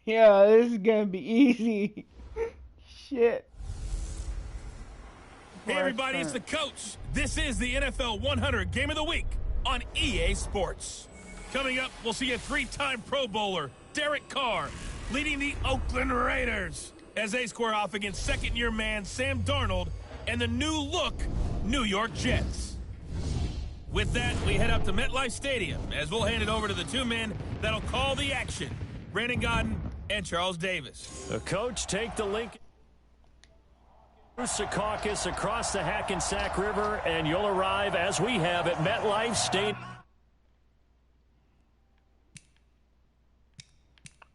Yeah, this is gonna be easy. Shit. Hey everybody, it's the coach. This is the NFL 100 Game of the Week on EA Sports. Coming up, we'll see a three-time Pro Bowler, Derek Carr, leading the Oakland Raiders as they square off against second-year man Sam Darnold and the new-look New York Jets. With that, we head up to MetLife Stadium as we'll hand it over to the two men that'll call the action, Brandon Gaudin and Charles Davis. The coach, take the link. Secaucus across the Hackensack River, and you'll arrive, as we have, at MetLife Stadium.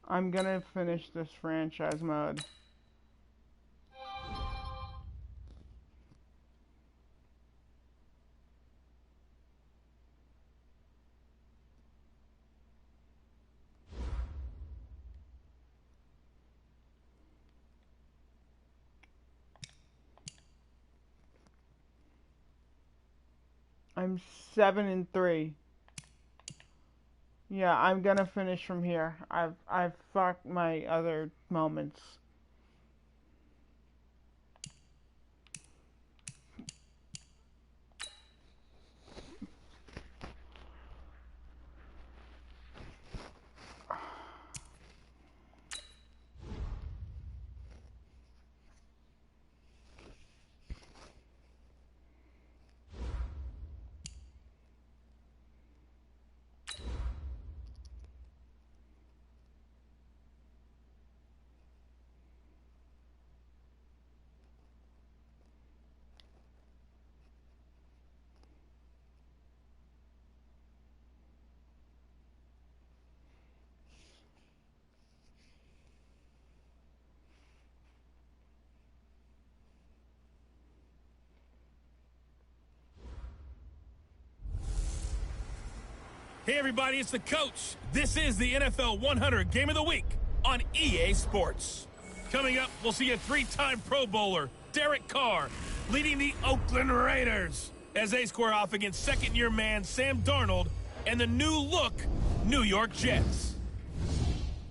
I'm gonna finish this franchise mode. I'm 7-3. Yeah, I'm gonna finish from here. I've fucked my other moments. Hey everybody, it's the coach. This is the NFL 100 Game of the Week on EA Sports. Coming up, we'll see a three-time Pro Bowler, Derek Carr, leading the Oakland Raiders as they square off against second-year man Sam Darnold and the new-look New York Jets.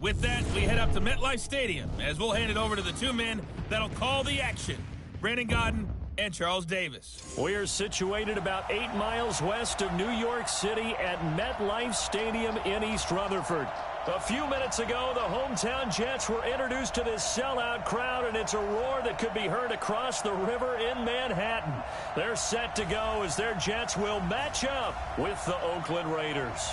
With that, we head up to MetLife Stadium as we'll hand it over to the two men that'll call the action, Brandon Gaudin and Charles Davis. We're situated about 8 miles west of New York City at MetLife Stadium in East Rutherford. A few minutes ago, the hometown Jets were introduced to this sellout crowd, and it's a roar that could be heard across the river in Manhattan. They're set to go as their Jets will match up with the Oakland Raiders.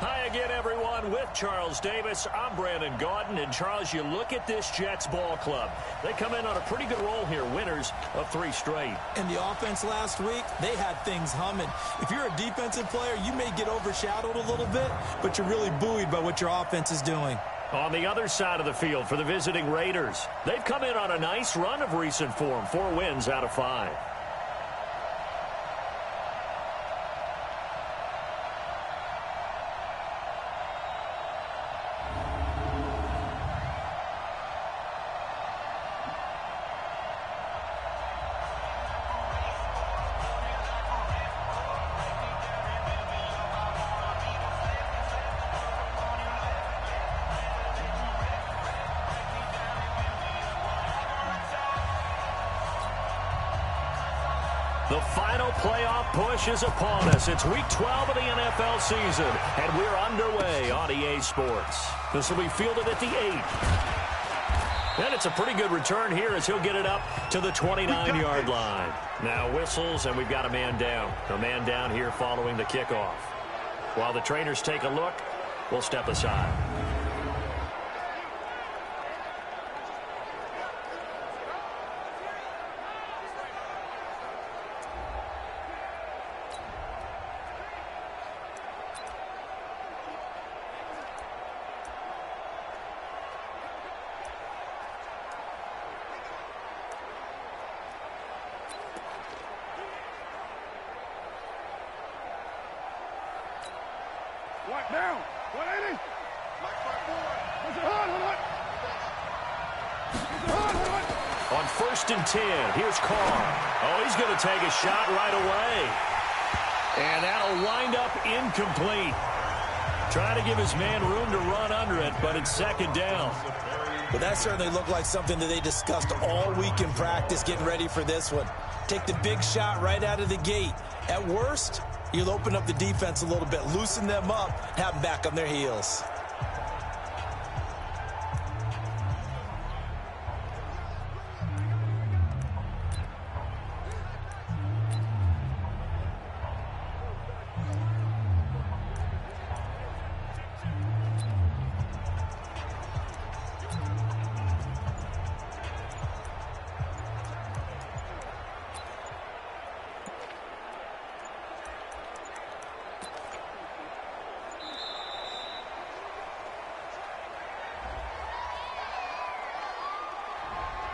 Hi again, everyone. With Charles Davis, I'm Brandon Gaudin. And Charles, you look at this Jets ball club. They come in on a pretty good roll here, winners of 3 straight. And the offense last week, they had things humming. If you're a defensive player, you may get overshadowed a little bit, but you're really buoyed by what your offense is doing. On the other side of the field for the visiting Raiders, they've come in on a nice run of recent form, 4 wins out of 5. The final playoff push is upon us. It's week 12 of the NFL season, and we're underway on EA Sports. This will be fielded at the 8. And it's a pretty good return here as he'll get it up to the 29-yard line. Now whistles, and we've got a man down. A man down here following the kickoff. While the trainers take a look, we'll step aside. What down? 180. On 1st and 10, here's Carr. Oh, he's going to take a shot right away. And that'll wind up incomplete. Trying to give his man room to run under it, but it's second down. Well, that certainly looked like something that they discussed all week in practice getting ready for this one. Take the big shot right out of the gate. At worst, you'll open up the defense a little bit, loosen them up, have them back on their heels.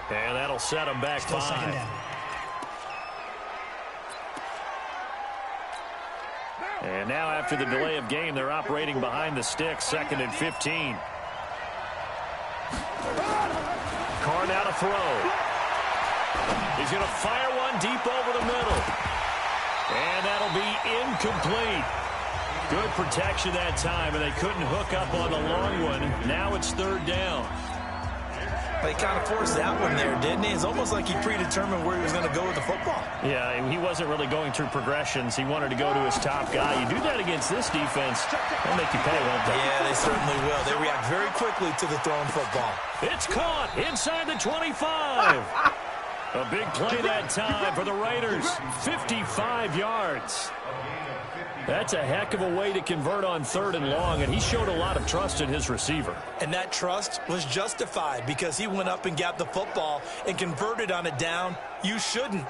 And that'll set him back Still 5. second down. And now after the delay of game, they're operating behind the sticks, 2nd and 15. Carr now to throw. He's going to fire one deep over the middle. And that'll be incomplete. Good protection that time, and they couldn't hook up on the long one. Now it's 3rd down. He kind of forced that one there, didn't he? It's almost like he predetermined where he was going to go with the football. Yeah, he wasn't really going through progressions. He wanted to go to his top guy. You do that against this defense, they'll make you pay, won't they? Yeah, they certainly will. They react very quickly to the thrown football. It's caught inside the 25. A big play that time for the Raiders. 55 yards. That's a heck of a way to convert on 3rd and long, and he showed a lot of trust in his receiver. And that trust was justified because he went up and got the football and converted on a down. You shouldn't.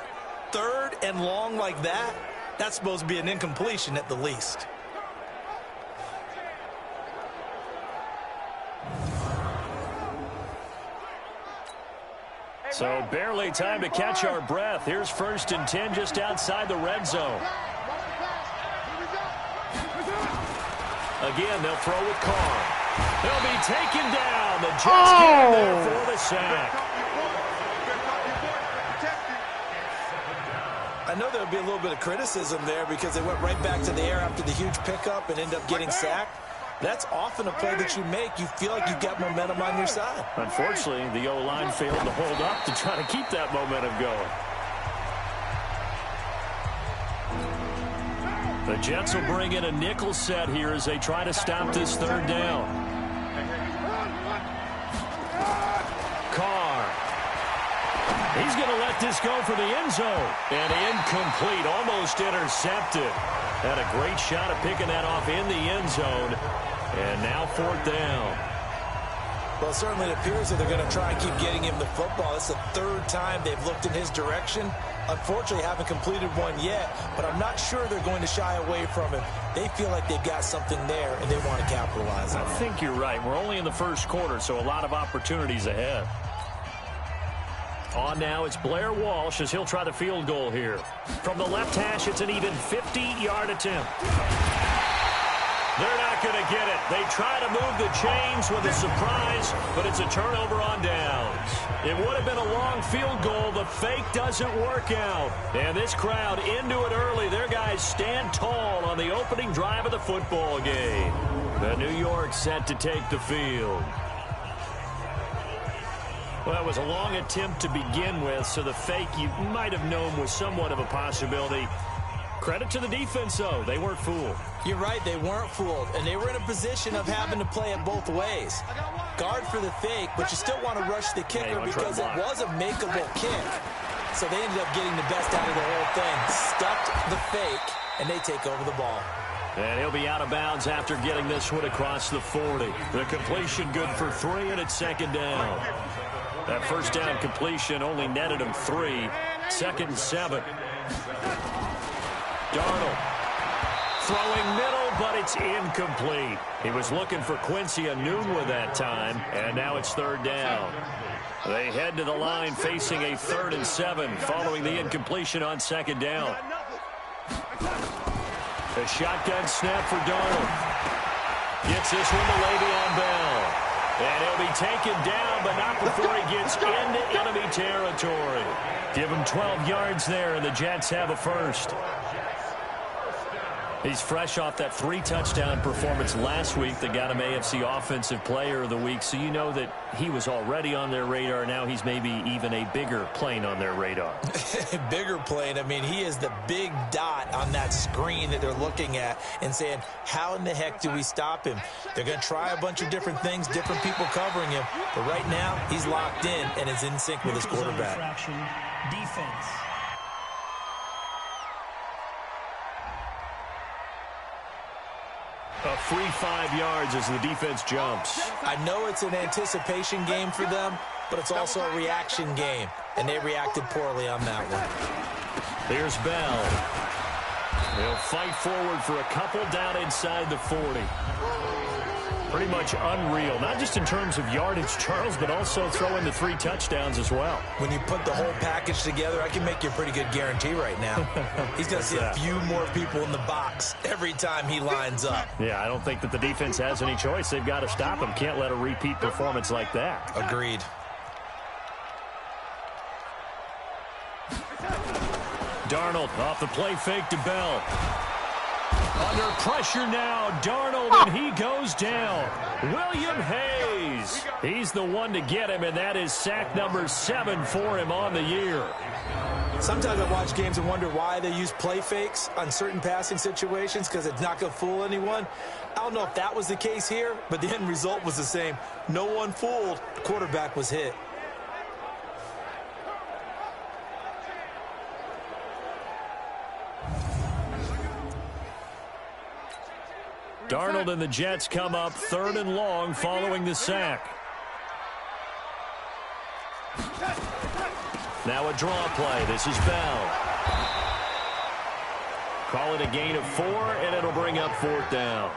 3rd and long like that, that's supposed to be an incompletion at the least. So barely time to catch our breath. Here's 1st and 10 just outside the red zone. Again, they'll throw with Carr. They'll be taken down. The Jets get there for the sack. I know there'll be a little bit of criticism there because they went right back to the air after the huge pickup and end up getting sacked. That's often a play that you make. You feel like you've got momentum on your side. Unfortunately, the O-line failed to hold up to try to keep that momentum going. The Jets will bring in a nickel set here as they try to stop this 3rd down. Carr. He's going to let this go for the end zone. And incomplete, almost intercepted. Had a great shot at picking that off in the end zone. And now 4th down. Well, certainly it appears that they're going to try and keep getting him the football. It's the 3rd time they've looked in his direction. Unfortunately, haven't completed one yet, but I'm not sure they're going to shy away from him. They feel like they've got something there, and they want to capitalize on it. I think you're right. We're only in the 1st quarter, so a lot of opportunities ahead. On now, it's Blair Walsh as he'll try the field goal here. From the left hash, it's an even 50-yard attempt. They're not going to get it. They try to move the chains with a surprise, but it's a turnover on downs. It would have been a long field goal. The fake doesn't work out. And this crowd into it early. Their guys stand tall on the opening drive of the football game. The New York set to take the field. Well, it was a long attempt to begin with, so the fake you might have known was somewhat of a possibility. Credit to the defense, though. They weren't fooled. You're right, they weren't fooled, and they were in a position of having to play it both ways. Guard for the fake, but you still want to rush the kicker because it was a makeable kick. So they ended up getting the best out of the whole thing. Stuffed the fake, and they take over the ball. And he'll be out of bounds after getting this one across the 40. The completion good for 3, and it's 2nd down. That 1st down completion only netted him 3. 2nd and 7. Darnold throwing middle, but it's incomplete. He was looking for Quincy Enunwa that time, and now it's 3rd down. They head to the line facing a 3rd and 7 following the incompletion on 2nd down. A shotgun snap for Darnold. Gets this one to Le'Veon Bell. And he'll be taken down, but not before he gets into enemy territory. Give him 12 yards there, and the Jets have a 1st. He's fresh off that 3-touchdown performance last week that got him AFC Offensive Player of the Week, so you know that he was already on their radar. Now he's maybe even a bigger plane on their radar. Bigger plane. I mean, he is the big dot on that screen that they're looking at and saying, how in the heck do we stop him? They're going to try a bunch of different things, different people covering him, but right now he's locked in and is in sync with his quarterback. Defense. A free 5 yards as the defense jumps. I know it's an anticipation game for them, but it's also a reaction game, and they reacted poorly on that one. Here's Bell. They'll fight forward for a couple down inside the 40. Pretty much unreal, not just in terms of yardage, Charles, but also throwing the 3 touchdowns as well. When you put the whole package together, I can make you a pretty good guarantee right now. He's going to see a few more people in the box every time he lines up. Yeah, I don't think that the defense has any choice. They've got to stop him. Can't let a repeat performance like that. Agreed. Darnold off the play fake to Bell. Under pressure now, Darnold, and he goes down. William Hayes. He's the one to get him, and that is sack number 7 for him on the year. Sometimes I watch games and wonder why they use play fakes on certain passing situations, because it's not going to fool anyone. I don't know if that was the case here, but the end result was the same. No one fooled. The quarterback was hit. Darnold and the Jets come up 3rd and long following the sack. Now a draw play. This is Bell. Call it a gain of 4, and it'll bring up 4th down.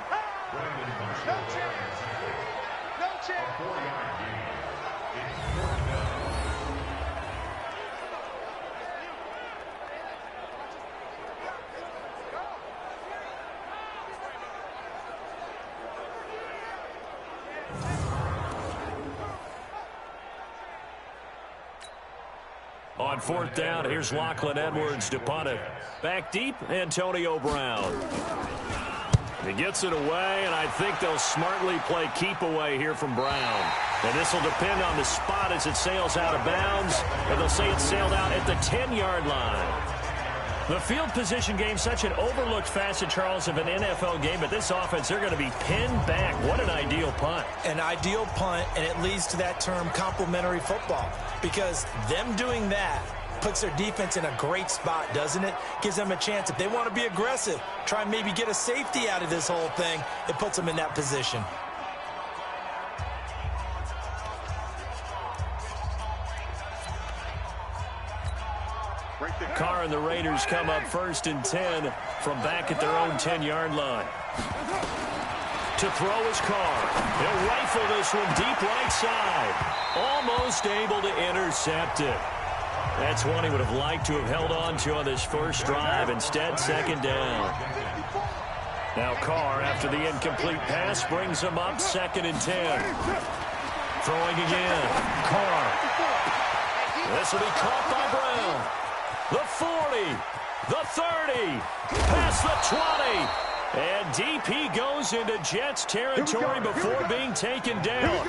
On 4th down, here's Lachlan Edwards to punt it. Back deep, Antonio Brown. He gets it away, and I think they'll smartly play keep away here from Brown. And this will depend on the spot as it sails out of bounds, and they'll say it sailed out at the 10-yard line. The field position game, such an overlooked facet, Charles, of an NFL game, but this offense, they're going to be pinned back. What an ideal punt. An ideal punt, and it leads to that term complementary football, because them doing that puts their defense in a great spot, doesn't it? Gives them a chance. If they want to be aggressive, try and maybe get a safety out of this whole thing, it puts them in that position. Carr and the Raiders come up 1st and 10 from back at their own 10-yard line. To throw is Carr. He'll rifle this one deep right side. Almost able to intercept it. That's one he would have liked to have held on to on this first drive. Instead, 2nd down. Now Carr, after the incomplete pass, brings him up 2nd and 10. Throwing again. Carr. This will be caught by Brown. The 40, the 30, past the 20, and deep he goes into Jets territory before being taken down.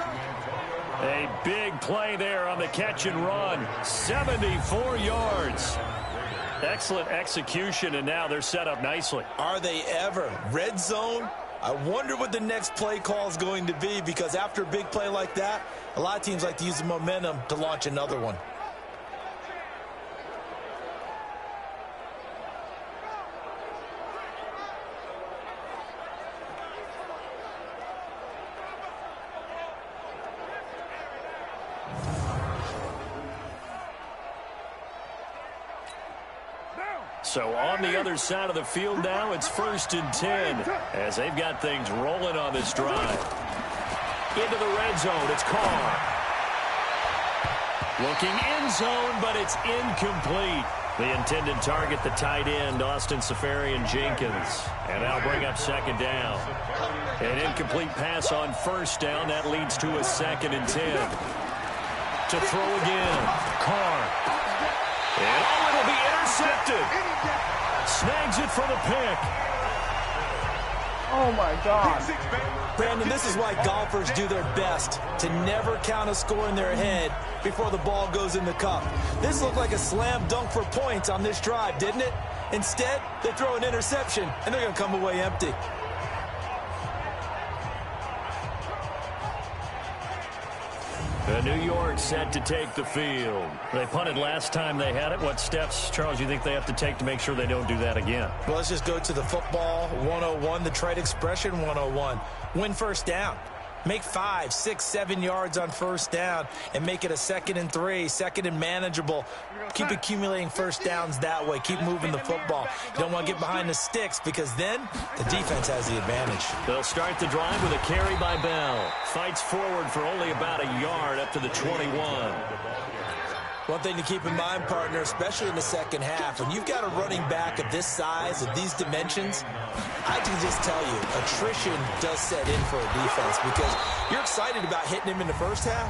A big play there on the catch and run, 74 yards. Excellent execution, and now they're set up nicely. Are they ever? Red zone? I wonder what the next play call is going to be, because after a big play like that, a lot of teams like to use the momentum to launch another one. So on the other side of the field now, it's 1st and 10 as they've got things rolling on this drive. Into the red zone, it's Carr. Looking end zone, but it's incomplete. The intended target, the tight end, Austin Safarian-Jenkins. And that'll bring up 2nd down. An incomplete pass on 1st down. That leads to a 2nd and 10. To throw again, Carr. And it'll be intercepted. Snags it for the pick. Oh, my God. Brandon, this is why golfers do their best to never count a score in their head before the ball goes in the cup. This looked like a slam dunk for points on this drive, didn't it? Instead, they throw an interception, and they're going to come away empty. The New York set to take the field. They punted last time they had it. What steps, Charles, you think they have to take to make sure they don't do that again? Well, let's just go to the football 101, the trade expression 101. Win first down. Make 5, 6, 7 yards on first down and make it a 2nd and 3, 2nd and manageable. Keep accumulating first downs that way. Keep moving the football. You don't want to get behind the sticks because then the defense has the advantage. They'll start the drive with a carry by Bell. Fights forward for only about a yard up to the 21. One thing to keep in mind, partner, especially in the second half, when you've got a running back of this size, of these dimensions, I can just tell you, attrition does set in for a defense because you're excited about hitting him in the first half.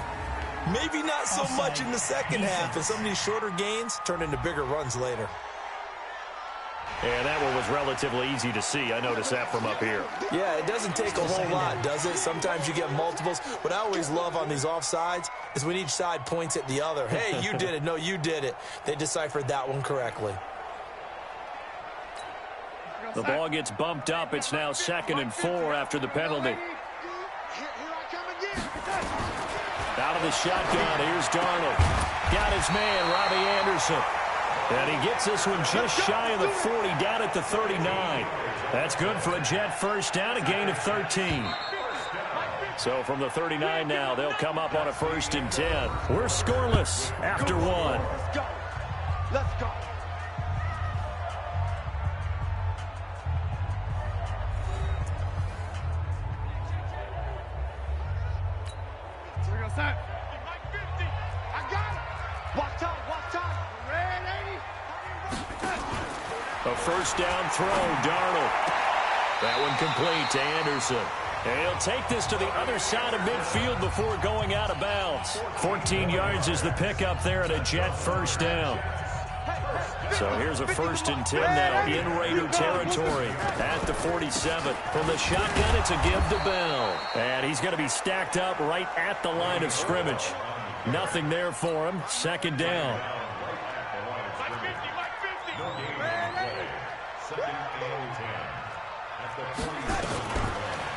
Maybe not so much in the second half, and some of these shorter gains turn into bigger runs later. And that one was relatively easy to see. I noticed that from up here. Yeah, it doesn't take a whole lot, does it? Sometimes you get multiples. What I always love on these offsides is when each side points at the other. Hey, you did it. No, you did it. They deciphered that one correctly. The ball gets bumped up. It's now 2nd and 4 after the penalty. Out of the shotgun. Here's Darnold. Got his man, Robbie Anderson. And he gets this one just shy of the 40, down at the 39. That's good for a Jet first down, a gain of 13. So from the 39 now, they'll come up on a 1st and 10. We're scoreless after 1. Let's go. Let's go. A first down throw, Darnold. That one complete to Anderson. And he'll take this to the other side of midfield before going out of bounds. 14 yards is the pickup there at a Jet first down. So here's a 1st and 10 now in Raider territory at the 47. From the shotgun, it's a give to Bell. And he's going to be stacked up right at the line of scrimmage. Nothing there for him. 2nd down.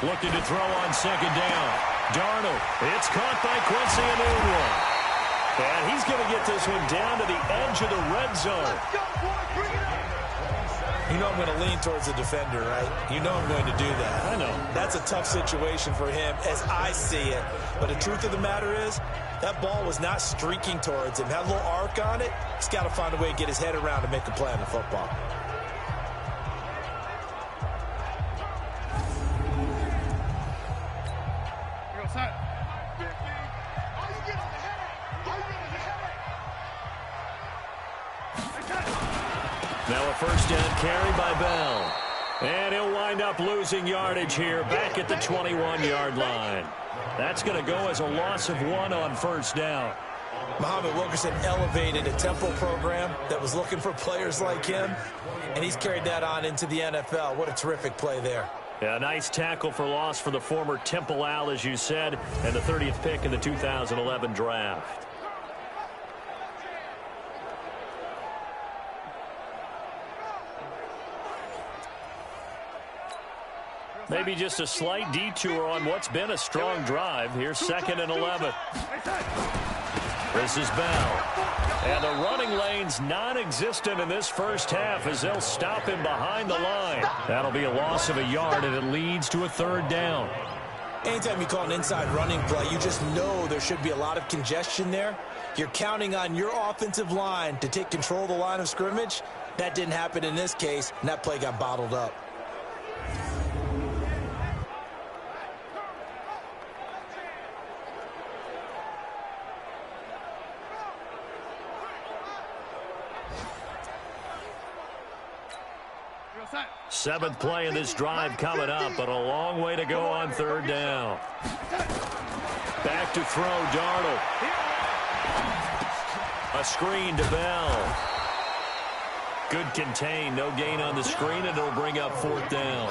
Looking to throw on 2nd down. Darnold. It's caught by Quincy Enunwa. And he's going to get this one down to the edge of the red zone. You know I'm going to lean towards the defender, right? You know I'm going to do that. I know. That's a tough situation for him as I see it. But the truth of the matter is, that ball was not streaking towards him. Had a little arc on it. He's got to find a way to get his head around to make a play on the football. Now a first down carry by Bell. And he'll wind up losing yardage here back at the 21-yard line. That's going to go as a loss of 1 on first down. Muhammad Wilkerson elevated a tempo program that was looking for players like him, and he's carried that on into the NFL. What a terrific play there. Yeah, nice tackle for loss for the former Temple Owl, as you said, and the 30th pick in the 2011 draft. Maybe just a slight detour on what's been a strong drive. Here's 2nd and 11. This is Bell. And the running lane's non-existent in this first half as they'll stop him behind the line. That'll be a loss of a yard, and it leads to a 3rd down. Anytime you call an inside running play, you just know there should be a lot of congestion there. You're counting on your offensive line to take control of the line of scrimmage. That didn't happen in this case, and that play got bottled up. Seventh play in this drive coming up, but a long way to go on 3rd down. Back to throw, Darnold. A screen to Bell. Good contain, no gain on the screen, and it'll bring up 4th down.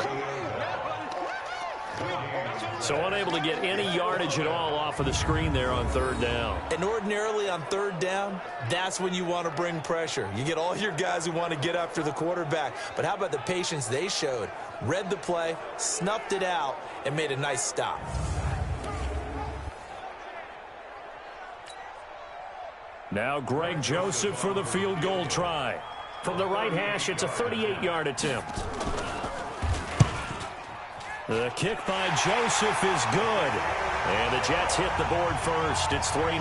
So unable to get any yardage at all off of the screen there on third down. And ordinarily on third down, that's when you want to bring pressure. You get all your guys who want to get after the quarterback. But how about the patience they showed? Read the play, snuffed it out, and made a nice stop. Now Greg Joseph for the field goal try. From the right hash, it's a 38-yard attempt. The kick by Joseph is good. And the Jets hit the board first. It's 3-0.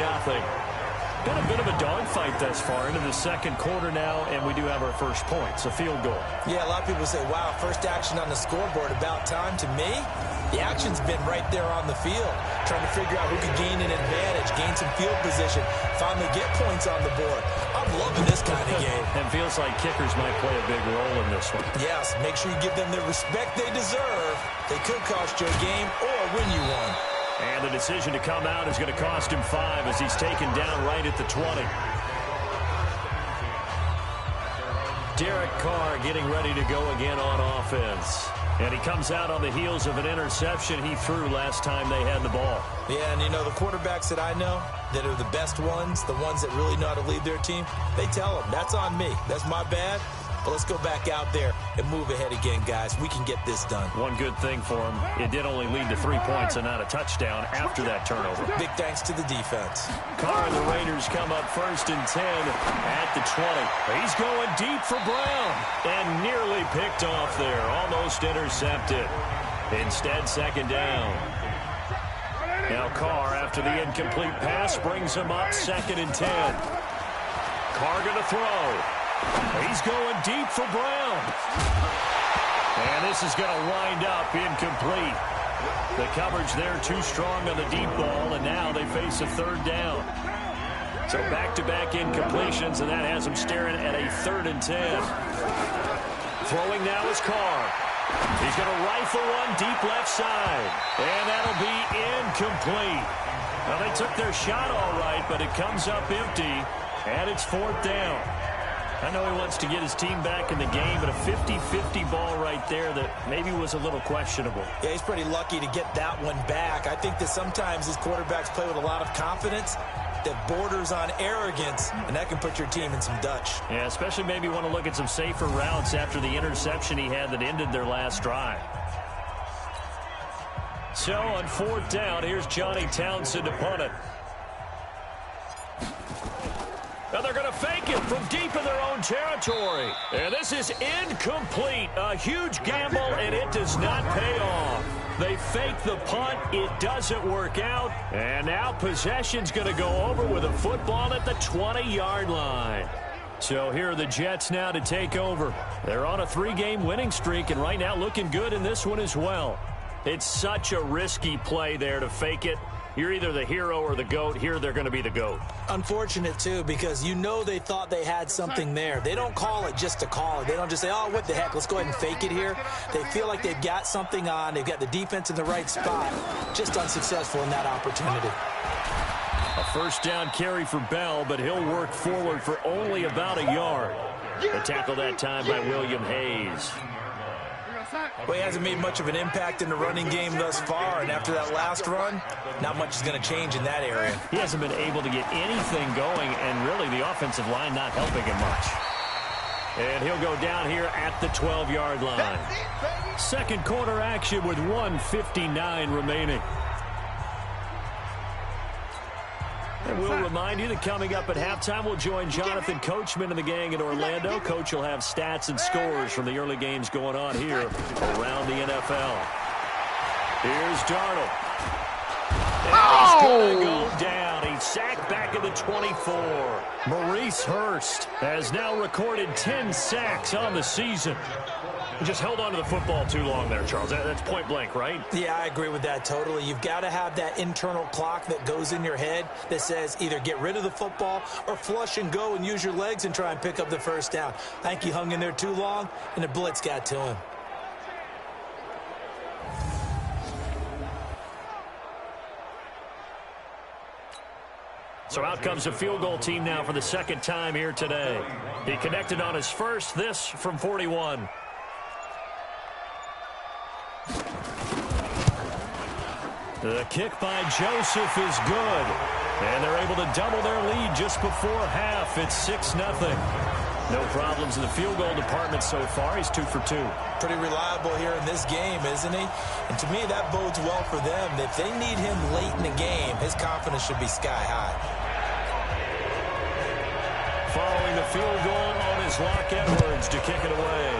Been a bit of a dogfight thus far into the second quarter now, and we do have our first points, a field goal. Yeah, a lot of people say, wow, first action on the scoreboard, about time. To me, the action's been right there on the field, trying to figure out who could gain an advantage, gain some field position, finally get points on the board. I'm loving this kind of game. And feels like kickers might play a big role in this one. Yes, make sure you give them the respect they deserve. They could cost you a game or win you one. And the decision to come out is going to cost him 5 as he's taken down right at the 20. Derek Carr getting ready to go again on offense. And he comes out on the heels of an interception he threw last time they had the ball. Yeah, and you know, the quarterbacks that I know that are the best ones, the ones that really know how to lead their team, they tell them, that's on me. That's my bad. But let's go back out there and move ahead again, guys. We can get this done. One good thing for him, it did only lead to 3 points and not a touchdown after that turnover. Big thanks to the defense. Carr and the Raiders come up 1st and 10 at the 20. He's going deep for Brown and nearly picked off there. Almost intercepted. Instead, 2nd down. Now Carr, after the incomplete pass, brings him up 2nd and 10. Carr going to throw. He's going deep for Brown. And this is going to wind up incomplete. The coverage there too strong on the deep ball, and now they face a 3rd down. So back-to-back incompletions, and that has them staring at a 3rd and 10. Throwing now is Carr. He's going to rifle one deep left side, and that'll be incomplete. Well, they took their shot all right, but it comes up empty, and it's 4th down. I know he wants to get his team back in the game, but a 50-50 ball right there that maybe was a little questionable. Yeah, he's pretty lucky to get that one back. I think that sometimes his quarterbacks play with a lot of confidence that borders on arrogance, and that can put your team in some Dutch. Yeah, especially maybe want to look at some safer routes after the interception he had that ended their last drive. So on 4th down, here's Johnny Townsend to punt it. Now they're going to fake it from deep in their own territory. And this is incomplete. A huge gamble, and it does not pay off. They fake the punt. It doesn't work out. And now possession's going to go over with a football at the 20-yard line. So here are the Jets now to take over. They're on a 3-game winning streak, and right now looking good in this one as well. It's such a risky play there to fake it. You're either the hero or the GOAT. Here, they're going to be the GOAT. Unfortunate, too, because you know they thought they had something there. They don't call it just to call it. They don't just say, oh, what the heck, let's go ahead and fake it here. They feel like they've got something on. They've got the defense in the right spot. Just unsuccessful in that opportunity. A 1st down carry for Bell, but he'll work forward for only about a yard. A tackle that time by William Hayes. Well, he hasn't made much of an impact in the running game thus far, and after that last run, not much is going to change in that area. He hasn't been able to get anything going, and really the offensive line not helping him much. And he'll go down here at the 12-yard line. Second quarter action with 1:59 remaining. And we'll remind you that coming up at halftime, we'll join Jonathan Coachman and the gang in Orlando. Coach will have stats and scores from the early games going on here around the NFL. Here's Darnold. And he's going to go down. He's sacked back at the 24. Maurice Hurst has now recorded 10 sacks on the season. He just held on to the football too long there, Charles. That's point blank, right? Yeah, I agree with that totally. You've got to have that internal clock that goes in your head that says either get rid of the football or flush and go and use your legs and try and pick up the 1st down. I think he hung in there too long, and the blitz got to him. So out comes a field goal team now for the 2nd time here today. He connected on his first, this from 41. The kick by Joseph is good. And they're able to double their lead just before half. It's 6-0. No problems in the field goal department so far. He's 2 for 2. Pretty reliable here in this game, isn't he? And to me, that bodes well for them. If they need him late in the game, his confidence should be sky high. Following the field goal on his Locke Edwards to kick it away.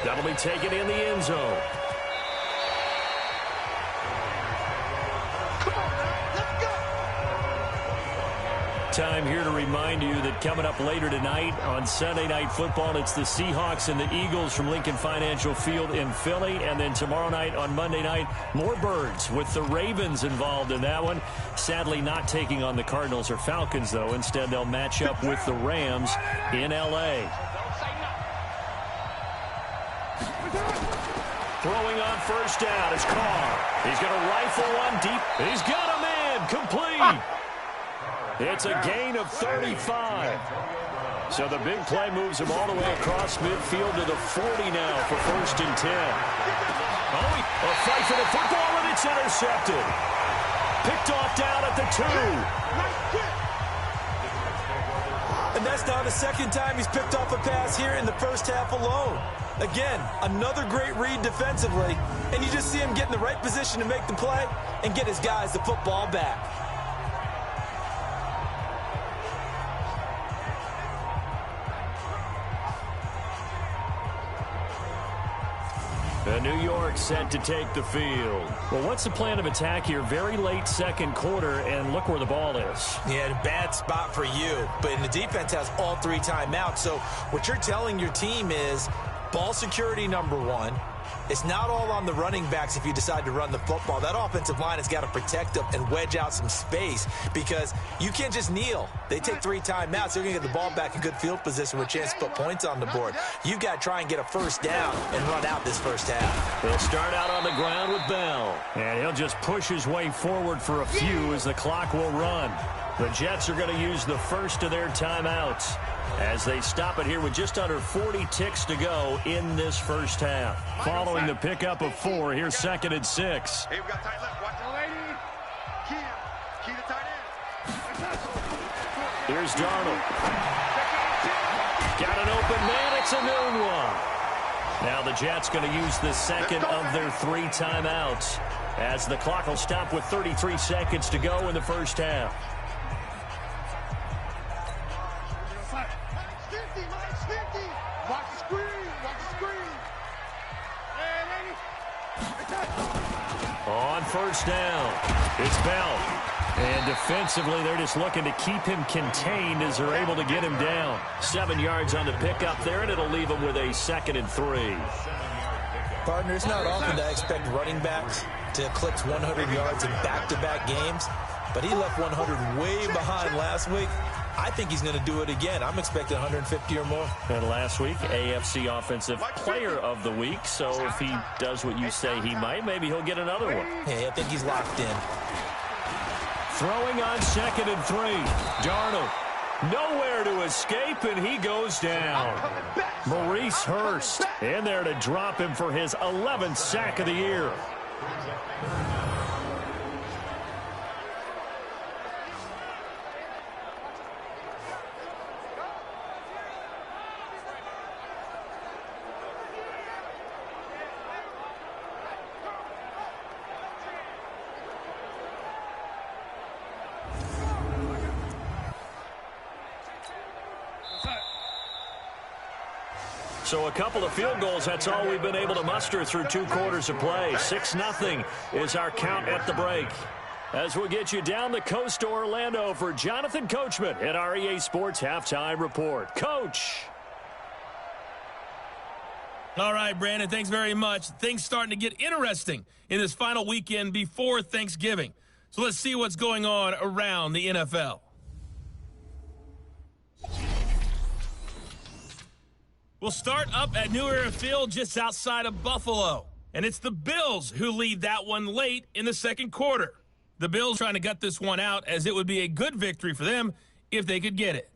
That'll be taken in the end zone. Time here to remind you that coming up later tonight on Sunday Night Football, it's the Seahawks and the Eagles from Lincoln Financial Field in Philly. And then tomorrow night on Monday night, more Birds with the Ravens involved in that one. Sadly not taking on the Cardinals or Falcons, though. Instead, they'll match up with the Rams in L.A. Throwing on first down is Carr. He's going to rifle one deep. He's got a man complete. It's a gain of 35. So the big play moves him all the way across midfield to the 40 now for 1st and 10. Oh, a fight for the football, and it's intercepted. Picked off down at the 2. And that's now the second time he's picked off a pass here in the first half alone. Again, another great read defensively, and you just see him get in the right position to make the play and get his guys the football back. New York set to take the field. Well, what's the plan of attack here? Very late second quarter, and look where the ball is. Yeah, bad spot for you. But the defense has all 3 timeouts. So what you're telling your team is ball security #1. It's not all on the running backs if you decide to run the football. That offensive line has got to protect them and wedge out some space because you can't just kneel. They take 3 timeouts. They're going to get the ball back in good field position with a chance to put points on the board. You've got to try and get a first down and run out this first half. They'll start out on the ground with Bell. And he'll just push his way forward for a few as the clock will run. The Jets are going to use the first of their timeouts as they stop it here with just under 40 ticks to go in this first half. Following the pickup of 4, here's 2nd and 6. Hey, we got tight left. Watch the lady. Key to tight end. Here's Darnold. Got an open man. It's a noon one. Now the Jets going to use the second of their 3 timeouts as the clock will stop with 33 seconds to go in the first half. Watch the screen. On first down, it's Bell. And defensively, they're just looking to keep him contained as they're able to get him down. 7 yards on the pickup there, and it'll leave him with a 2nd and 3. Partner, it's not often that I expect running backs to eclipse 100 yards in back-to-back games, but he left 100 way behind last week. I think he's going to do it again. I'm expecting 150 or more. And last week, AFC Offensive Player of the Week. So if he does what you say he might, maybe he'll get another one. Hey, I think he's locked in. Throwing on 2nd and 3. Darnold. Nowhere to escape, and he goes down. Maurice Hurst in there to drop him for his 11th sack of the year. So a couple of field goals, that's all we've been able to muster through 2 quarters of play. 6-0 is our count at the break. As we'll get you down the coast to Orlando for Jonathan Coachman at our EA Sports Halftime Report. Coach. All right, Brandon, thanks very much. Things starting to get interesting in this final weekend before Thanksgiving. So let's see what's going on around the NFL. We'll start up at New Era Field just outside of Buffalo. And it's the Bills who lead that one late in the second quarter. The Bills trying to gut this one out as it would be a good victory for them if they could get it.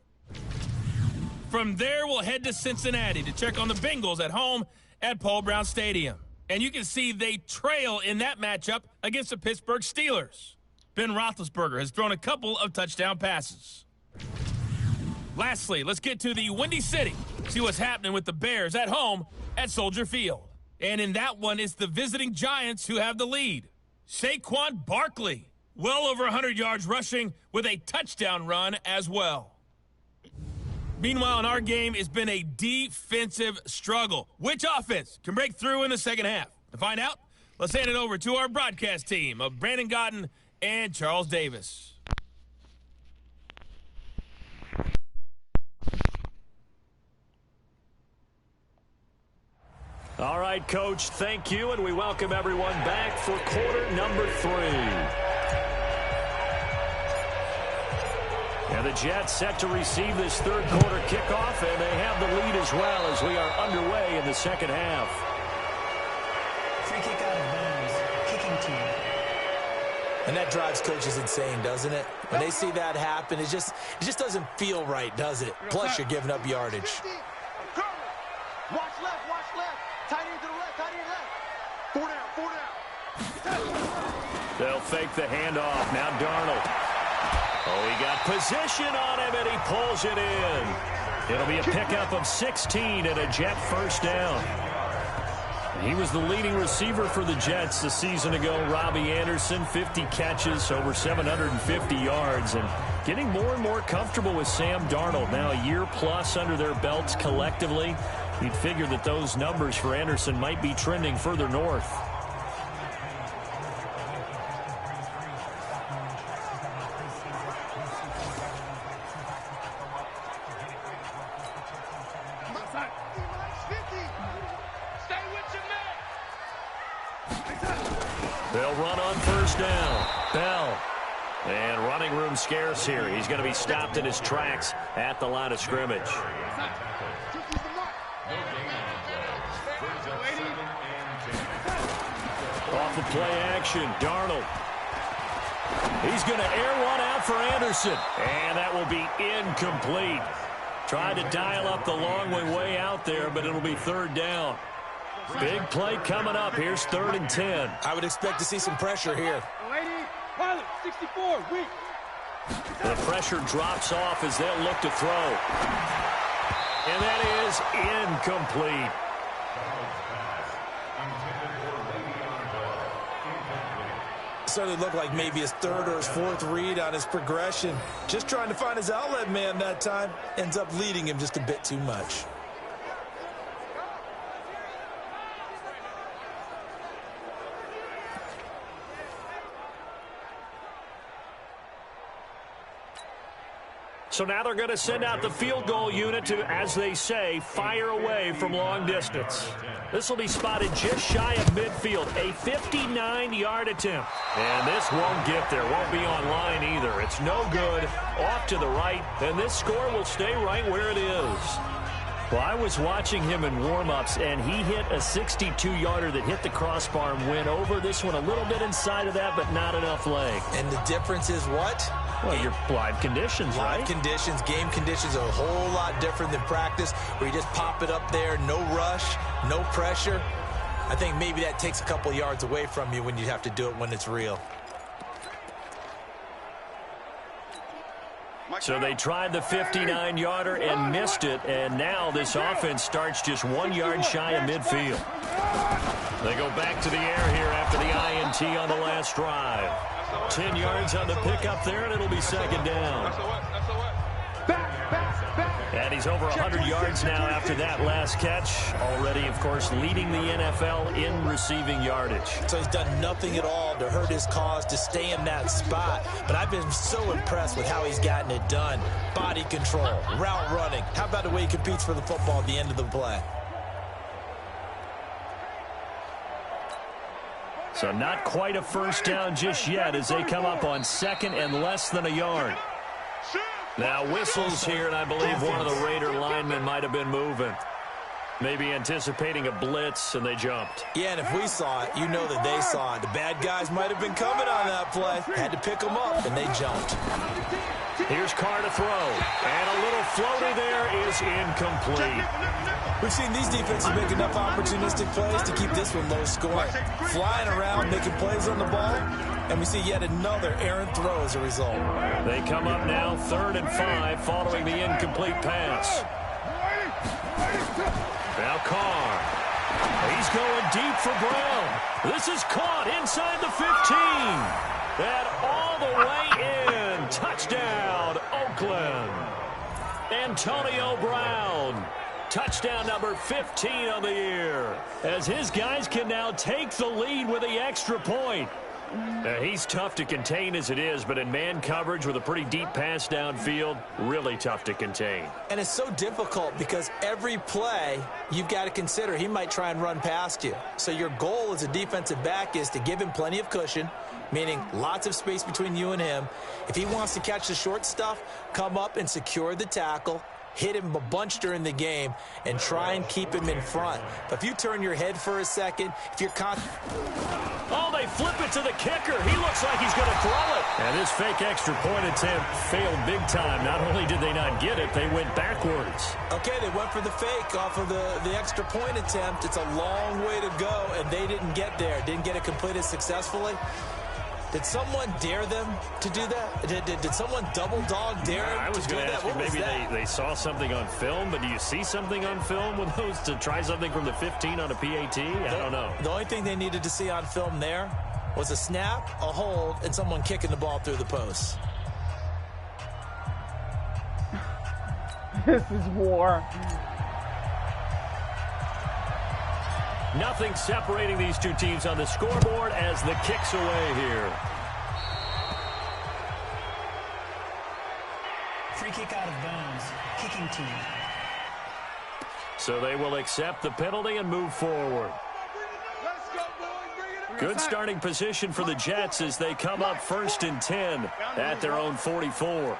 From there, we'll head to Cincinnati to check on the Bengals at home at Paul Brown Stadium. And you can see they trail in that matchup against the Pittsburgh Steelers. Ben Roethlisberger has thrown a couple of touchdown passes. Lastly, let's get to the Windy City. See what's happening with the Bears at home at Soldier Field. And in that one, it's the visiting Giants who have the lead. Saquon Barkley, well over 100 yards rushing with a touchdown run as well. Meanwhile, in our game, it's been a defensive struggle. Which offense can break through in the second half? To find out, let's hand it over to our broadcast team of Brandon Godden and Charles Davis. All right, Coach, thank you, and we welcome everyone back for quarter number 3. And the Jets set to receive this third quarter kickoff, and they have the lead as well as we are underway in the second half. Free kick out of bounds. Kicking team. And that drives coaches insane, doesn't it? When they see that happen, it just doesn't feel right, does it? Plus, you're giving up yardage. Watch left. Tight end to the left, tight end left. 4 down. They'll fake the handoff. Now Darnold. Oh, he got position on him, and he pulls it in. It'll be a pickup of 16 and a Jet first down. He was the leading receiver for the Jets a season ago. Robbie Anderson, 50 catches, over 750 yards, and getting more and more comfortable with Sam Darnold. Now a year plus under their belts collectively. You'd figure that those numbers for Anderson might be trending further north. They'll run on first down. Bell. And running room scarce here. He's going to be stopped in his tracks at the line of scrimmage. Off of play action, Darnold. He's going to air one out for Anderson. And that will be incomplete. Tried to dial up the long way out there, but it'll be third down. Big play coming up. Here's 3rd and 10. I would expect to see some pressure here. 64, weak. The pressure drops off as they'll look to throw. And that is incomplete. Certainly looked like maybe his 3rd or his 4th read on his progression. Just trying to find his outlet man that time. Ends up leading him just a bit too much. So now they're going to send out the field goal unit to, as they say, fire away from long distance. This will be spotted just shy of midfield, a 59-yard attempt. And this won't get there, won't be on line either. It's no good, off to the right, and this score will stay right where it is. Well, I was watching him in warm-ups, and he hit a 62-yarder that hit the crossbar and went over. This one a little bit inside of that, but not enough leg. And the difference is what? Well, your live conditions, right? Live conditions, game conditions are a whole lot different than practice, where you just pop it up there, no rush, no pressure. I think maybe that takes a couple yards away from you when you have to do it when it's real. So they tried the 59-yarder and missed it, and now this offense starts just 1 yard shy of midfield. They go back to the air here after the INT on the last drive. 10 yards on the pickup there, and it'll be second down. And he's over 100 yards now after that last catch. Already, of course, leading the NFL in receiving yardage. So he's done nothing at all to hurt his cause, to stay in that spot. But I've been so impressed with how he's gotten it done. Body control, route running. How about the way he competes for the football at the end of the play? So not quite a first down just yet as they come up on 2nd and less than a yard. Now whistles here, and I believe one of the Raider linemen might have been moving. Maybe anticipating a blitz, and they jumped. Yeah, and if we saw it, you know that they saw it. The bad guys might have been coming on that play. Had to pick them up, and they jumped. Here's Carr to throw. And a little floater there is incomplete. We've seen these defenses make enough opportunistic plays to keep this one low scoring. Flying around, making plays on the ball, and we see yet another errant throw as a result. They come up now 3rd and 5 following the incomplete pass. Now Carr. He's going deep for Brown. This is caught inside the 15. And all the way in. Touchdown, Oakland. Antonio Brown. Touchdown number 15 of the year. As his guys can now take the lead with the extra point. He's tough to contain as it is, but in man coverage with a pretty deep pass downfield, really tough to contain. And it's so difficult because every play you've got to consider he might try and run past you. So your goal as a defensive back is to give him plenty of cushion, meaning lots of space between you and him. If he wants to catch the short stuff, come up and secure the tackle, hit him a bunch during the game, and try and keep him in front. But if you turn your head for a second, if you're Oh, they flip it to the kicker. He looks like he's going to throw it. And this fake extra point attempt failed big time. Not only did they not get it, they went backwards. Okay, they went for the fake off of the extra point attempt. It's a long way to go, and they didn't get there. Didn't get it completed successfully. Did someone dare them to do that? Did someone double dog dare them I was going to ask you, maybe they saw something on film, but do you see something on film with those to try something from the 15 on a PAT? I don't know. The only thing they needed to see on film there was a snap, a hold, and someone kicking the ball through the post. This is war. Nothing separating these two teams on the scoreboard as the kick's away here. Free kick out of bounds. Kicking team. So they will accept the penalty and move forward. Good starting position for the Jets as they come up 1st and 10 at their own 44.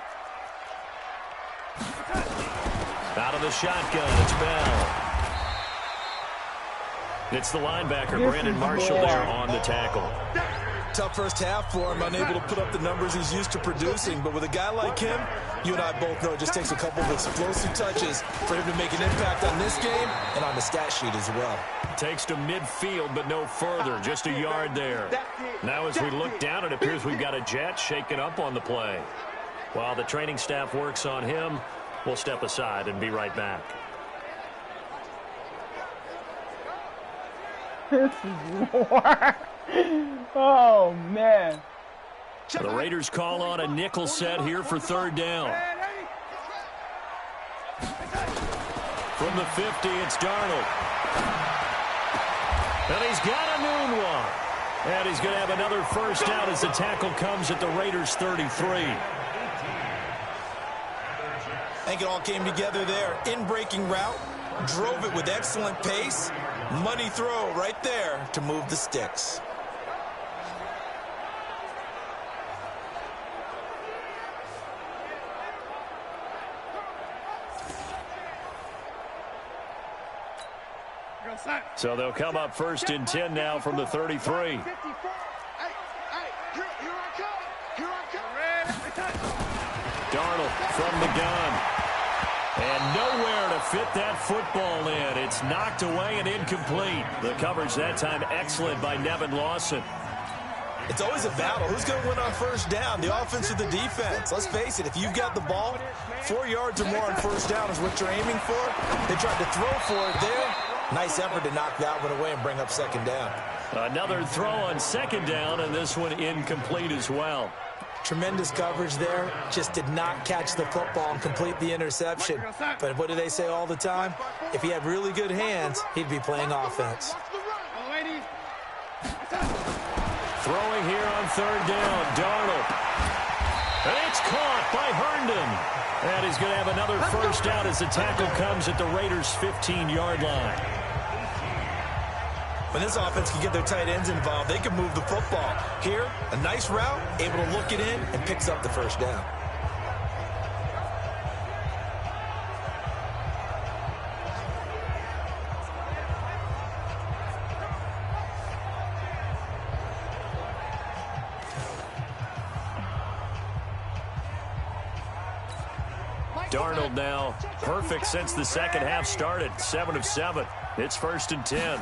Out of the shotgun, it's Bell. It's the linebacker, Brandon Marshall, there on the tackle. Tough first half for him, unable to put up the numbers he's used to producing. But with a guy like him, you and I both know it just takes a couple of explosive touches for him to make an impact on this game and on the stat sheet as well. Takes to midfield, but no further. Just a yard there. Now as we look down, it appears we've got a Jet shaken up on the play. While the training staff works on him, we'll step aside and be right back. This is war. Oh, man. The Raiders call on a nickel set here for 3rd down. From the 50, it's Darnold. And he's got a noon one. And he's going to have another first down as the tackle comes at the Raiders' 33. I think it all came together there. In-breaking route, drove it with excellent pace. Money throw right there to move the sticks. So they'll come up 1st and 10 now from the 33. Darnold from the gun. And nowhere to fit that football in. It's knocked away and incomplete. The coverage that time excellent by Nevin Lawson. It's always a battle. Who's going to win on 1st down, the offense or the defense? Let's face it, if you've got the ball, 4 yards or more on 1st down is what you're aiming for. They tried to throw for it there. Nice effort to knock that one away and bring up 2nd down. Another throw on 2nd down, and this one incomplete as well. Tremendous coverage there. Just did not catch the football and complete the interception. But what do they say all the time? If he had really good hands, he'd be playing offense. Throwing here on 3rd down, Darnold. And it's caught by Herndon. And he's going to have another first down as the tackle comes at the Raiders' 15-yard line. When this offense can get their tight ends involved, they can move the football. Here, a nice route, able to look it in, and picks up the first down. Darnold now perfect since the second half started. 7 of 7. It's 1st and 10.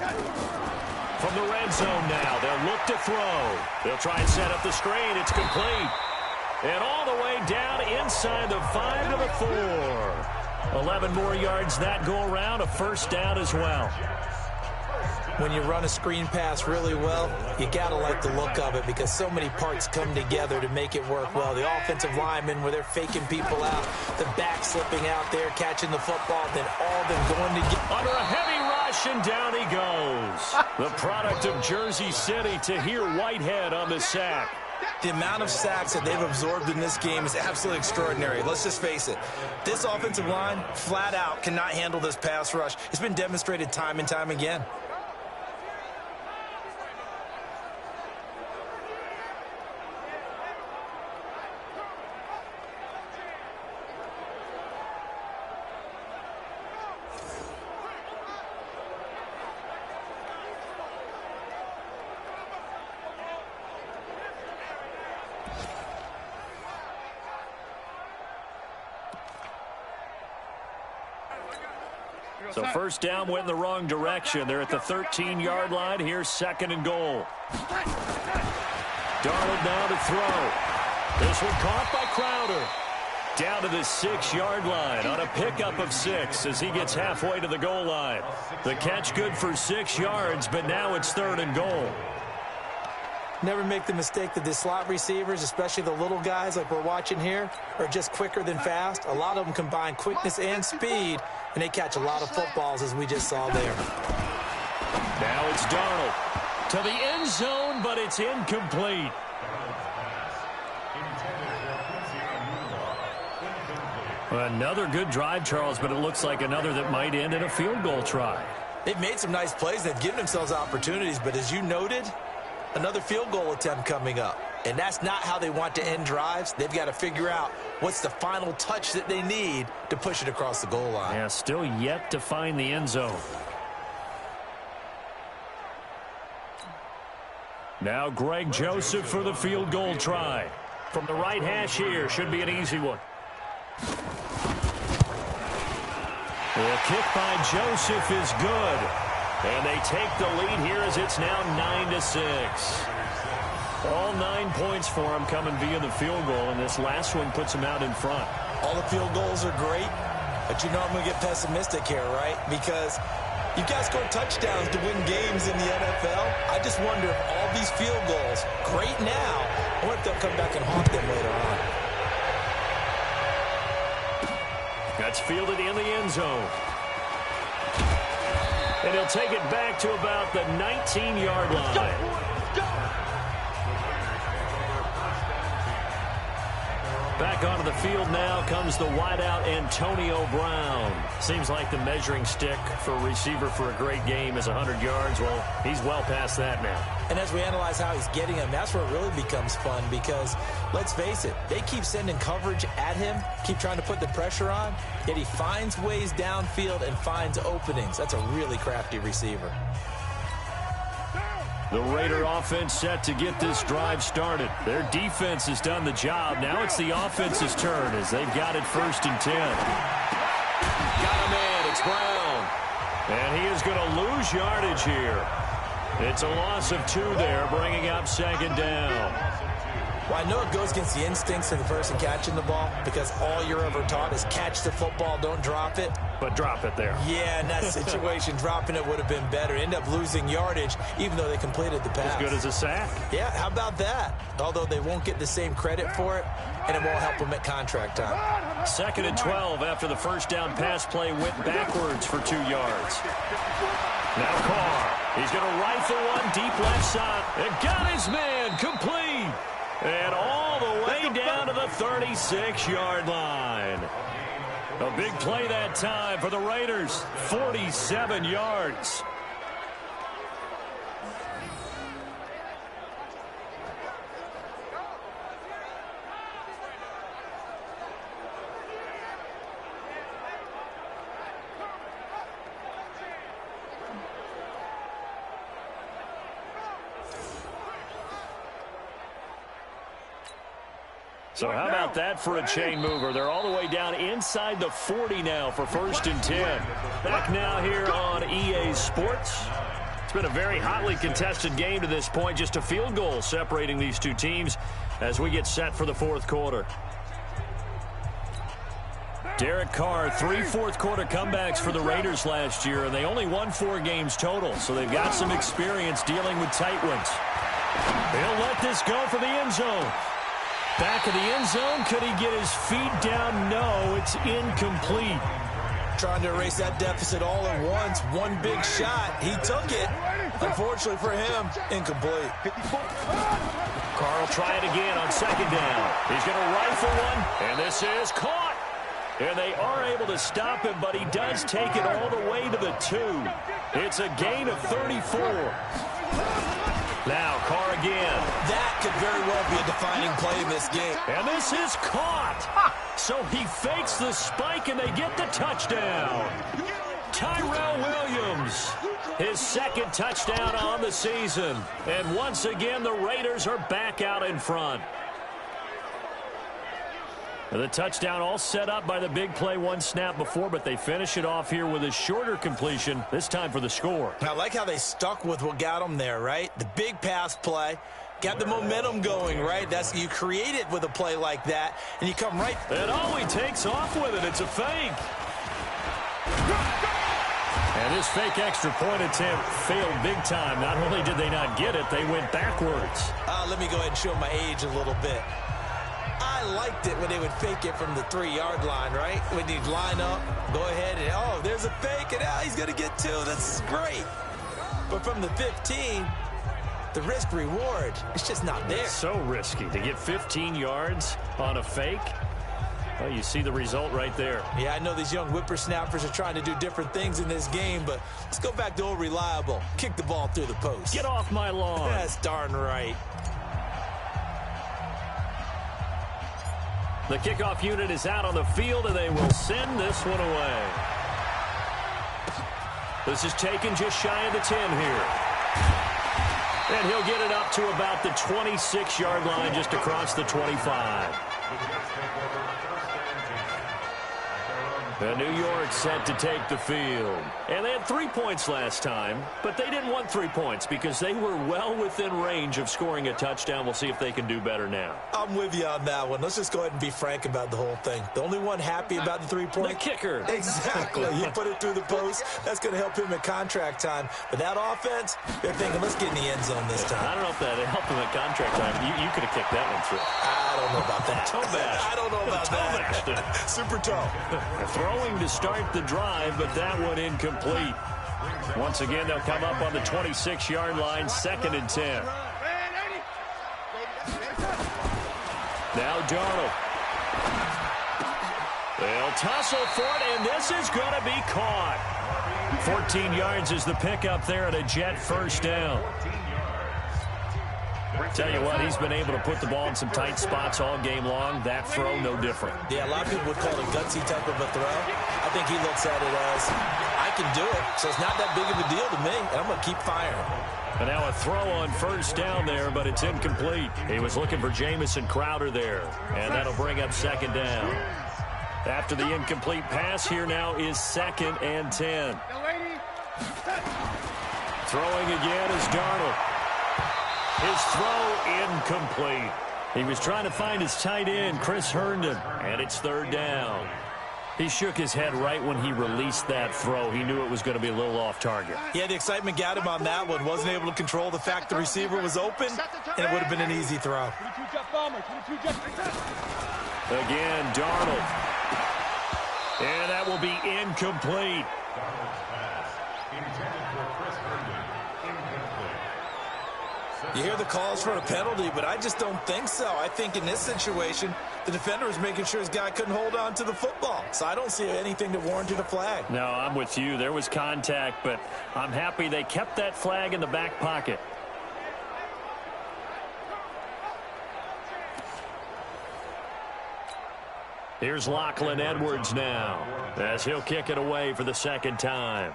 From the red zone now, they'll look to throw. They'll try and set up the screen. It's complete. And all the way down inside the 5 to the 4. 11 more yards that go around. A first down as well. When you run a screen pass really well, you got to like the look of it because so many parts come together to make it work well. The offensive linemen, where they're faking people out, the back slipping out there, catching the football, then all of them going to get under a heavy rush, and down he goes. The product of Jersey City, Tahir Whitehead on the sack. The amount of sacks that they've absorbed in this game is absolutely extraordinary. Let's just face it. This offensive line, flat out, cannot handle this pass rush. It's been demonstrated time and time again. So first down went in the wrong direction. They're at the 13-yard line. Here's 2nd and goal. Darnold now to throw. This one caught by Crowder. Down to the 6-yard line on a pickup of 6 as he gets halfway to the goal line. The catch good for 6 yards, but now it's 3rd and goal. Never make the mistake that the slot receivers, especially the little guys like we're watching here, are just quicker than fast. A lot of them combine quickness and speed, and they catch a lot of footballs, as we just saw there. Now it's Darnold to the end zone, but it's incomplete. Another good drive, Charles, but it looks like another that might end in a field goal try. They've made some nice plays. They've given themselves opportunities, but as you noted, another field goal attempt coming up. And that's not how they want to end drives. They've got to figure out what's the final touch that they need to push it across the goal line. Yeah, still yet to find the end zone. Now Greg Joseph for the field goal try. From the right hash here, should be an easy one. The kick by Joseph is good. And they take the lead here as it's now 9-6. All 9 points for them coming via the field goal, and this last one puts them out in front. All the field goals are great, but you know I'm going to get pessimistic here, right? Because you've got to score touchdowns to win games in the NFL. I just wonder if all these field goals, great now, I wonder if they'll come back and haunt them later on. That's fielded in the end zone. And he'll take it back to about the 19-yard line. Back onto the field now comes the wideout Antonio Brown. Seems like the measuring stick for a receiver for a great game is 100 yards. Well, he's well past that now. And as we analyze how he's getting them, that's where it really becomes fun because, let's face it, they keep sending coverage at him, keep trying to put the pressure on, yet he finds ways downfield and finds openings. That's a really crafty receiver. The Raider offense set to get this drive started. Their defense has done the job. Now it's the offense's turn as they've got it 1st and 10. Got him in. It's Brown. And he is going to lose yardage here. It's a loss of 2 there, bringing up 2nd down. Well, I know it goes against the instincts of the person catching the ball because all you're ever taught is catch the football, don't drop it. But drop it there. Yeah, in that situation, dropping it would have been better. End up losing yardage, even though they completed the pass. As good as a sack. Yeah, how about that? Although they won't get the same credit for it, and it won't help them at contract time. 2nd and 12 after the first down pass play went backwards for 2 yards. Now Carr. He's going to rifle one deep left side. And got his man complete. And all the way down to the 36-yard line. A big play that time for the Raiders. 47 yards. So how about that for a chain mover? They're all the way down inside the 40 now for 1st and 10. Back now here on EA Sports. It's been a very hotly contested game to this point. Just a field goal separating these two teams as we get set for the 4th quarter. Derek Carr, 3 fourth-quarter comebacks for the Raiders last year, and they only won 4 games total, so they've got some experience dealing with tight ones. He'll let this go for the end zone. Back of the end zone. Could he get his feet down? No, it's incomplete. Trying to erase that deficit all at once. One big shot. He took it. Unfortunately for him, incomplete. Carr will try it again on 2nd down. He's going to rifle one, and this is caught. And they are able to stop him, but he does take it all the way to the 2. It's a gain of 34. Now Carr again. That could very well be a defining play in this game. And this is caught. So he fakes the spike, and they get the touchdown. Tyrell Williams, his 2nd touchdown on the season. And once again, the Raiders are back out in front. The touchdown all set up by the big play 1 snap before, but they finish it off here with a shorter completion, this time for the score. I like how they stuck with what got them there, right? The big pass play, got the momentum going, right? That's you create it with a play like that, and you come right. And all he takes off with it, it's a fake. And this fake extra point attempt failed big time. Not only did they not get it, they went backwards. Let me go ahead and show my age a little bit. I liked it when they would fake it from the 3-yard line, right? When you'd line up, go ahead and, oh, there's a fake, and he's going to get 2. That's great. But from the 15, the risk-reward, it's just not there. It's so risky to get 15 yards on a fake. Well, you see the result right there. Yeah, I know these young whippersnappers are trying to do different things in this game, but let's go back to old reliable. Kick the ball through the post. Get off my lawn. That's darn right. The kickoff unit is out on the field, and they will send this one away. This is taken just shy of the 10 here. And he'll get it up to about the 26-yard line, just across the 25. And New York set to take the field. And they had 3 points last time, but they didn't want 3 points because they were well within range of scoring a touchdown. We'll see if they can do better now. I'm with you on that one. Let's just go ahead and be frank about the whole thing. The only one happy about the 3-point. The kicker. Exactly. You put it through the post. That's going to help him at contract time. But that offense, they're thinking, let's get in the end zone this time. I don't know if that helped him at contract time. You could have kicked that one through. I don't know about that. Toe bash. I don't know about that. Super toe. Throwing to start the drive, but that one incomplete. Once again, they'll come up on the 26-yard line, 2nd and 10. Now Darnold. They'll tussle for it, and this is going to be caught. 14 yards is the pickup there at a Jet 1st down. Tell you what, he's been able to put the ball in some tight spots all game long. That throw, no different. Yeah, a lot of people would call it a gutsy type of a throw. I think he looks at it as, I can do it, so it's not that big of a deal to me, and I'm going to keep firing. And now a throw on 1st down there, but it's incomplete. He was looking for Jamison Crowder there, and that'll bring up 2nd down. After the incomplete pass, here now is 2nd and 10. Throwing again is Darnold. His throw incomplete. He was trying to find his tight end, Chris Herndon, and it's 3rd down. He shook his head right when he released that throw. He knew it was going to be a little off target. Yeah, the excitement got him on that one. Wasn't able to control the fact the receiver was open, and it would have been an easy throw. Again, Darnold. And that will be incomplete. You hear the calls for a penalty, but I just don't think so. I think in this situation, the defender was making sure his guy couldn't hold on to the football. So I don't see anything that warranted a flag. No, I'm with you. There was contact, but I'm happy they kept that flag in the back pocket. Here's Lachlan Edwards now, as he'll kick it away for the 2nd time.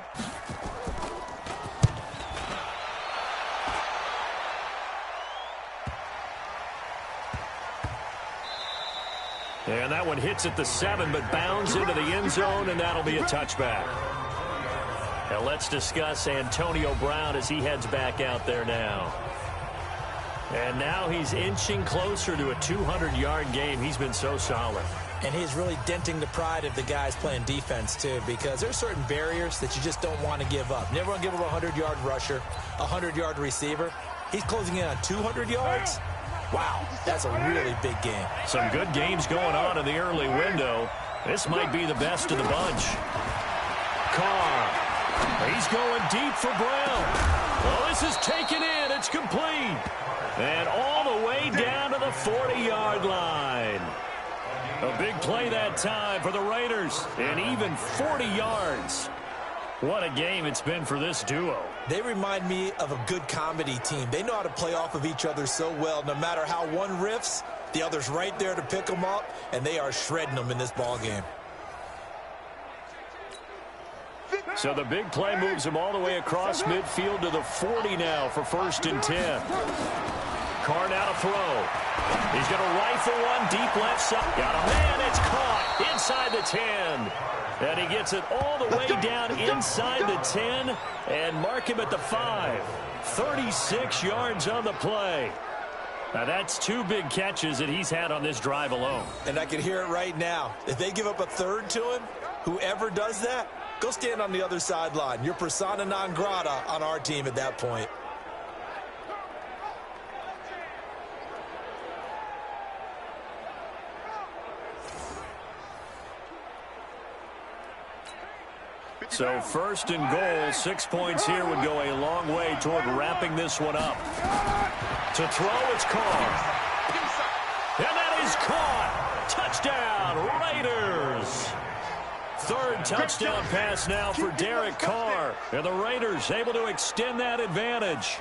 And that one hits at the 7, but bounds into the end zone, and that'll be a touchback. Now let's discuss Antonio Brown as he heads back out there now. And now he's inching closer to a 200-yard game. He's been so solid. And he's really denting the pride of the guys playing defense, too, because there's certain barriers that you just don't want to give up. Never want to give up a 100-yard rusher, a 100-yard receiver. He's closing in on 200 yards. Wow, that's a really big game. Some good games going on in the early window. This might be the best of the bunch. Carr. He's going deep for Brown. Well, this is taken in. It's complete. And all the way down to the 40-yard line. A big play that time for the Raiders. And even 40 yards. What a game it's been for this duo. They remind me of a good comedy team. They know how to play off of each other so well. No matter how one riffs, the other's right there to pick them up, and they are shredding them in this ball game. So the big play moves him all the way across midfield to the 40 now for 1st and 10. Carr now to throw. He's going to rifle one deep left side. Got a man. It's caught inside the 10. And he gets it all the way down inside the 10 and mark him at the 5. 36 yards on the play. Now that's 2 big catches that he's had on this drive alone. And I can hear it right now. If they give up a 3rd to him, whoever does that, go stand on the other sideline. You're persona non grata on our team at that point. So 1st and goal, 6 points here would go a long way toward wrapping this one up. To throw, it's Carr. And that is caught. Touchdown, Raiders. 3rd touchdown pass now for Derek Carr. And the Raiders able to extend that advantage.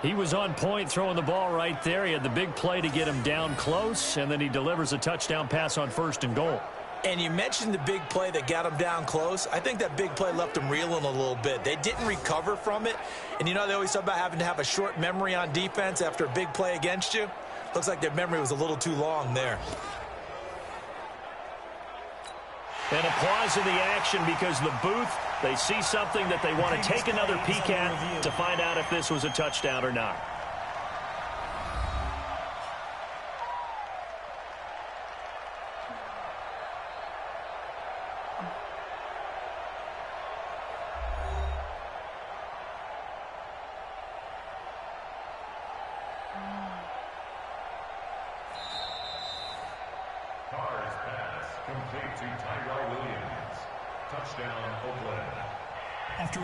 He was on point throwing the ball right there. He had the big play to get him down close, and then he delivers a touchdown pass on 1st and goal. And you mentioned the big play that got him down close. I think that big play left him reeling a little bit. They didn't recover from it. And, you know, they always talk about having to have a short memory on defense after a big play against you. Looks like their memory was a little too long there. And a pause in the action because the booth, they see something that they want to take another peek at to find out if this was a touchdown or not.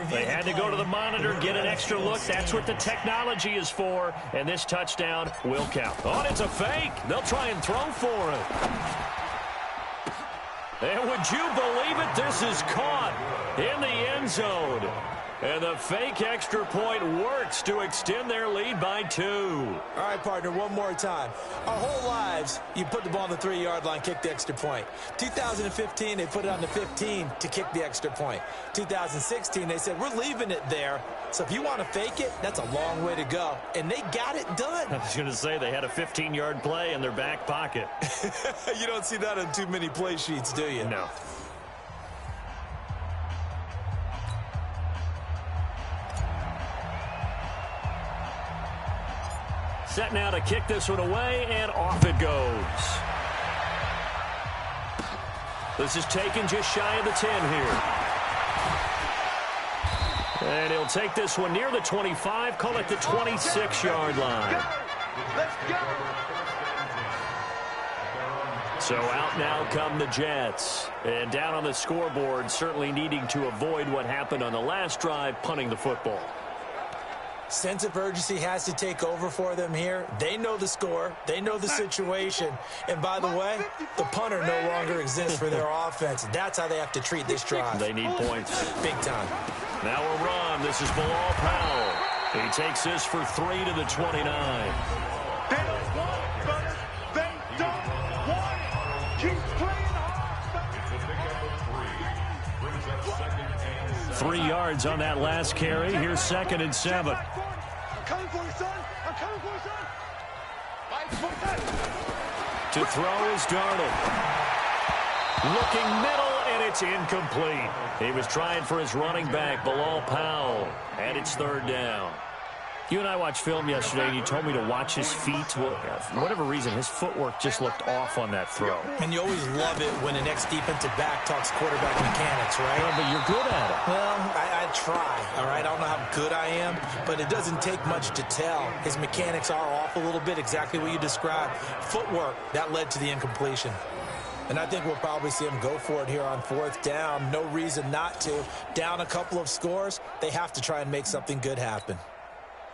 They had to go to the monitor, get an extra look. That's what the technology is for. And this touchdown will count. Oh, it's a fake. They'll try and throw for it. And would you believe it? This is caught in the end zone. And the fake extra point works to extend their lead by 2. All right, partner, one more time. Our whole lives, you put the ball on the 3-yard line, kick the extra point. 2015, they put it on the 15 to kick the extra point. 2016, they said, we're leaving it there. So if you want to fake it, that's a long way to go. And they got it done. I was going to say they had a 15-yard play in their back pocket. You don't see that on too many play sheets, do you? No. Set now to kick this one away, and off it goes. This is taken just shy of the 10 here. And he'll take this one near the 25, call it the 26-yard line. Let's go. So out now come the Jets. And down on the scoreboard, certainly needing to avoid what happened on the last drive, punting the football. Sense of urgency has to take over for them here. They know the score. They know the situation. And by the way, the punter no longer exists for their offense. That's how they have to treat this drive. They need points. Big time. Now a run. This is Bilal Powell. He takes this for 3 to the 29. They don't want it, brother. They don't want it. Keep playing hard. 3 yards on that last carry. Here's 2nd and 7. I'm coming for you, son. I'm coming for you, son. Fight for that. To throw is Darnold. Looking middle, and it's incomplete. He was trying for his running back, Bilal Powell, and it's third down. You and I watched film yesterday, and you told me to watch his feet. Well, for whatever reason, his footwork just looked off on that throw. And you always love it when an ex-defensive back talks quarterback mechanics, right? Yeah, but you're good at it. Well, I try, all right? I don't know how good I am, but it doesn't take much to tell. His mechanics are off a little bit, exactly what you described. Footwork, that led to the incompletion. And I think we'll probably see him go for it here on fourth down. No reason not to. Down a couple of scores, they have to try and make something good happen.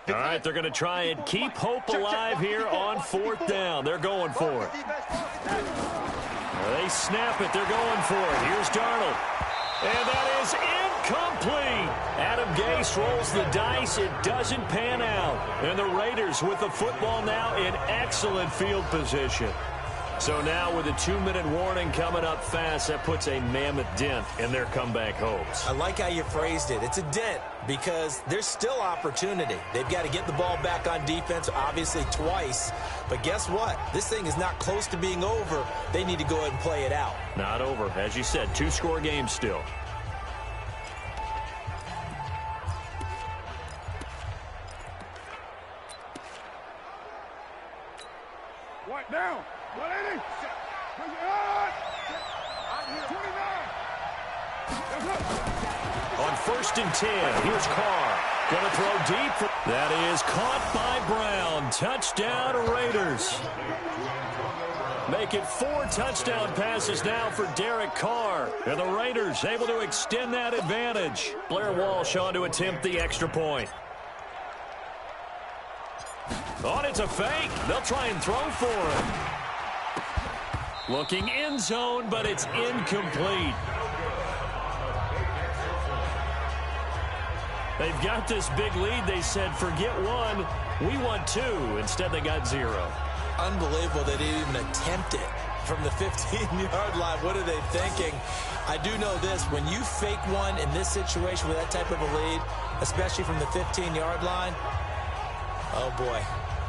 All right, they're going to try and keep hope alive here on fourth down. They're going for it. They snap it. They're going for it. Here's Darnold. And that is incomplete. Adam Gase rolls the dice. It doesn't pan out. And the Raiders with the football now in excellent field position. So now with a 2-minute warning coming up fast, that puts a mammoth dent in their comeback hopes. I like how you phrased it. It's a dent because there's still opportunity. They've got to get the ball back on defense, obviously twice. But guess what? This thing is not close to being over. They need to go ahead and play it out. Not over. As you said, 2-score game still. What down? 180. On 1st and 10, here's Carr. Going to throw deep. That is caught by Brown. Touchdown, Raiders. Make it 4 touchdown passes now for Derek Carr. And the Raiders able to extend that advantage. Blair Walsh on to attempt the extra point. Oh, it's a fake. They'll try and throw for him. Looking end zone, but it's incomplete. They've got this big lead. They said, forget 1, we want 2. Instead, they got 0. Unbelievable they didn't even attempt it from the 15-yard line. What are they thinking? I do know this. When you fake one in this situation with that type of a lead, especially from the 15-yard line, oh, boy.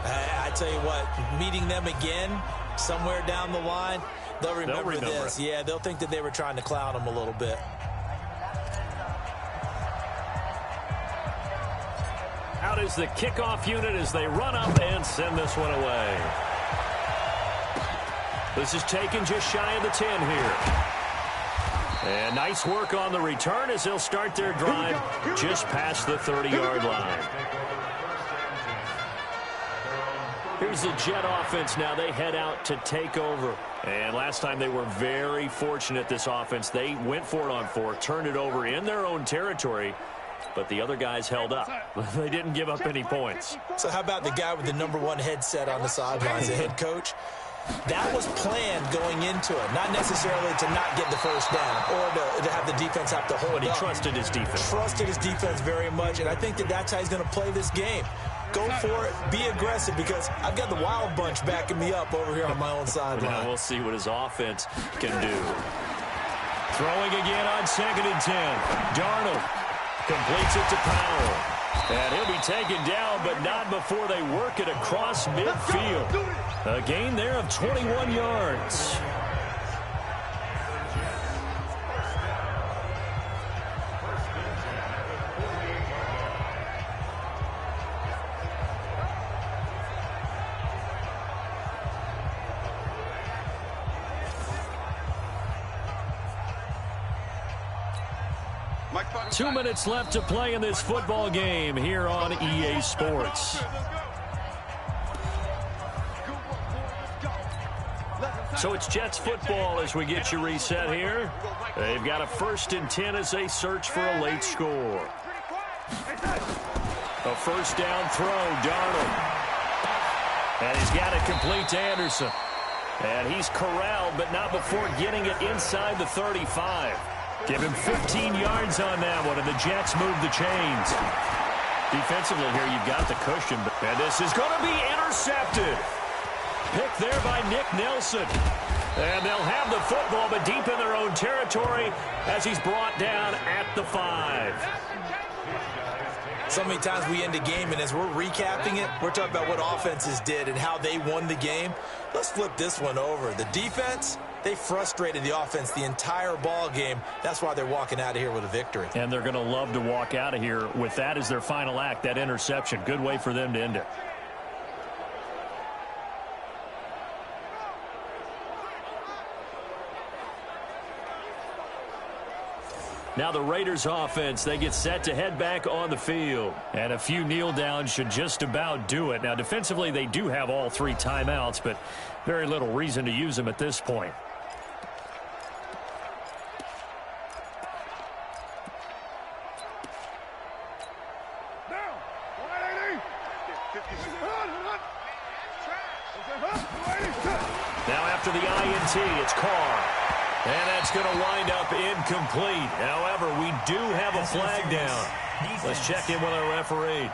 I tell you what, meeting them again somewhere down the line, they'll remember this. Yeah, they'll think that they were trying to clown them a little bit. Out is the kickoff unit as they run up and send this one away. This is taken just shy of the 10 here. And nice work on the return as they'll start their drive just past the 30-yard line. Here's the Jet offense now. They head out to take over. And last time they were very fortunate, this offense. They went for it on 4, turned it over in their own territory, but the other guys held up. They didn't give up any points. So how about the guy with the #1 headset on the sidelines, the head coach? That was planned going into it, not necessarily to not get the first down or to have the defense have to hold up. But he trusted his defense. Trusted his defense very much, and I think that that's how he's going to play this game. Go for it. Be aggressive because I've got the Wild Bunch backing me up over here on my own sideline. Now we'll see what his offense can do. Throwing again on 2nd and 10. Darnold completes it to Powell. And he'll be taken down, but not before they work it across midfield. A gain there of 21 yards. Two minutes left to play in this football game here on EA Sports. So it's Jets football as we get you reset here. They've got a 1st and 10 as they search for a late score. A 1st down throw, Darnold. And he's got it complete to Anderson. And he's corralled, but not before getting it inside the 35. Give him 15 yards on that one, and the Jets move the chains. Defensively here, you've got the cushion. And this is going to be intercepted. Picked there by Nick Nelson. And they'll have the football, but deep in their own territory as he's brought down at the 5. So many times we end a game, and as we're recapping it, we're talking about what offenses did and how they won the game. Let's flip this one over. The defense, they frustrated the offense the entire ball game. That's why they're walking out of here with a victory. And they're going to love to walk out of here with that as their final act, that interception. Good way for them to end it. Now the Raiders offense, they get set to head back on the field. And a few kneel downs should just about do it. Now defensively they do have all 3 timeouts, but very little reason to use them at this point. Now after the INT, it's Carr. And that's going to wind up incomplete. However, we do have a flag down. Let's check in with our referee.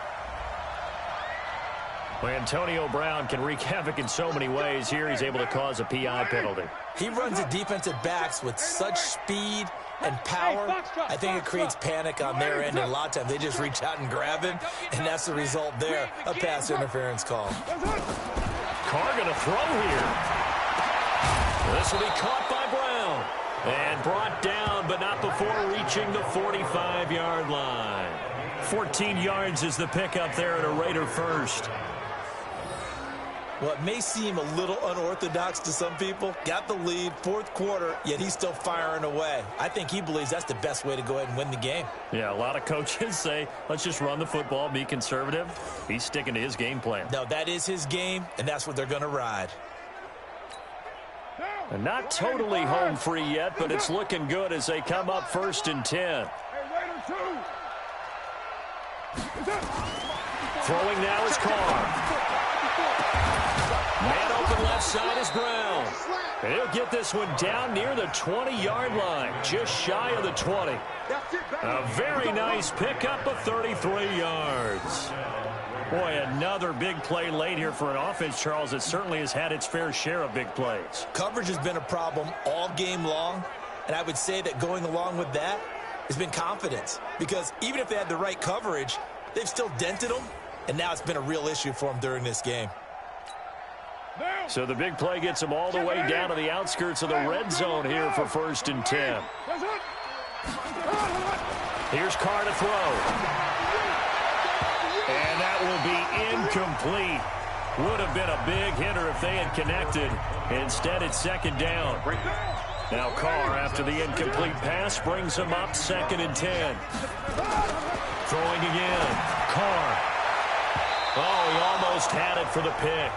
Well, Antonio Brown can wreak havoc in so many ways. Here he's able to cause a PI penalty. He runs the defensive backs with such speed and power. I think it creates panic on their end, and a lot of times they just reach out and grab him, and that's the result there, a pass interference call. Carr going to throw here. This will be caught by Brown. And brought down, but not before reaching the 45-yard line. 14 yards is the pickup there at a Raider first. Well, it may seem a little unorthodox to some people. Got the lead, 4th quarter, yet he's still firing away. I think he believes that's the best way to go ahead and win the game. Yeah, a lot of coaches say, let's just run the football, be conservative. He's sticking to his game plan. No, that is his game, and that's what they're going to ride. And not totally home free yet, but it's looking good as they come up 1st and 10. Throwing now is Carr. Man open left side is Brown. He'll get this one down near the 20-yard line, just shy of the 20. A very nice pickup of 33 yards. Boy, another big play late here for an offense, Charles, that certainly has had its fair share of big plays. Coverage has been a problem all game long, and I would say that going along with that has been confidence. Because even if they had the right coverage, they've still dented them, and now it's been a real issue for them during this game. So the big play gets them all the way down to the outskirts of the red zone here for 1st and 10. Here's Carr to throw. And that will be incomplete. Would have been a big hitter if they had connected. Instead, it's 2nd down. Now Carr, after the incomplete pass, brings him up 2nd and 10. Throwing again. Carr. Oh, he almost had it for the pick.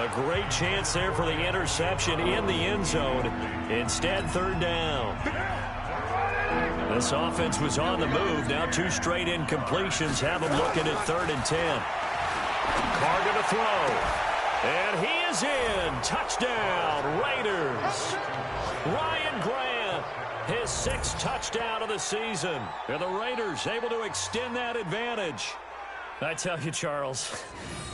A great chance there for the interception in the end zone. Instead, 3rd down. This offense was on the move. Now 2 straight incompletions have them looking at 3rd and 10. Carr going to throw. And he is in. Touchdown, Raiders. Ryan Grant, his 6th touchdown of the season. And the Raiders able to extend that advantage. I tell you, Charles,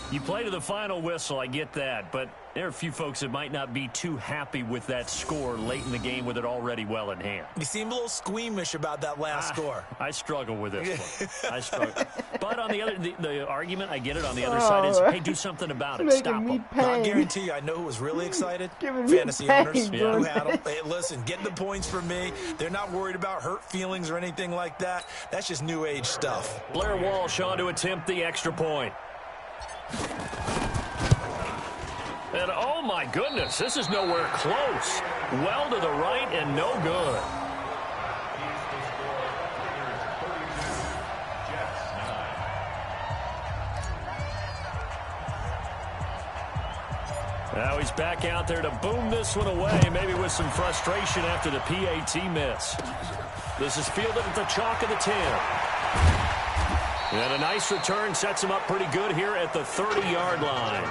you play to the final whistle, I get that, but there are a few folks that might not be too happy with that score late in the game with it already well in hand. You seem a little squeamish about that last score. I struggle with this one. I struggle. But on the other, the argument, I get it on the other side is, hey, do something about it. Stop them. I guarantee you, I know who was really excited. Fantasy owners who had them. Hey, listen, get the points from me. They're not worried about hurt feelings or anything like that. That's just new age stuff. Blair Walsh on to attempt the extra point. And oh my goodness, this is nowhere close. Well to the right and no good. Now he's back out there to boom this one away, maybe with some frustration after the PAT miss. This is fielded at the chalk of the 10. And a nice return sets him up pretty good here at the 30-yard line.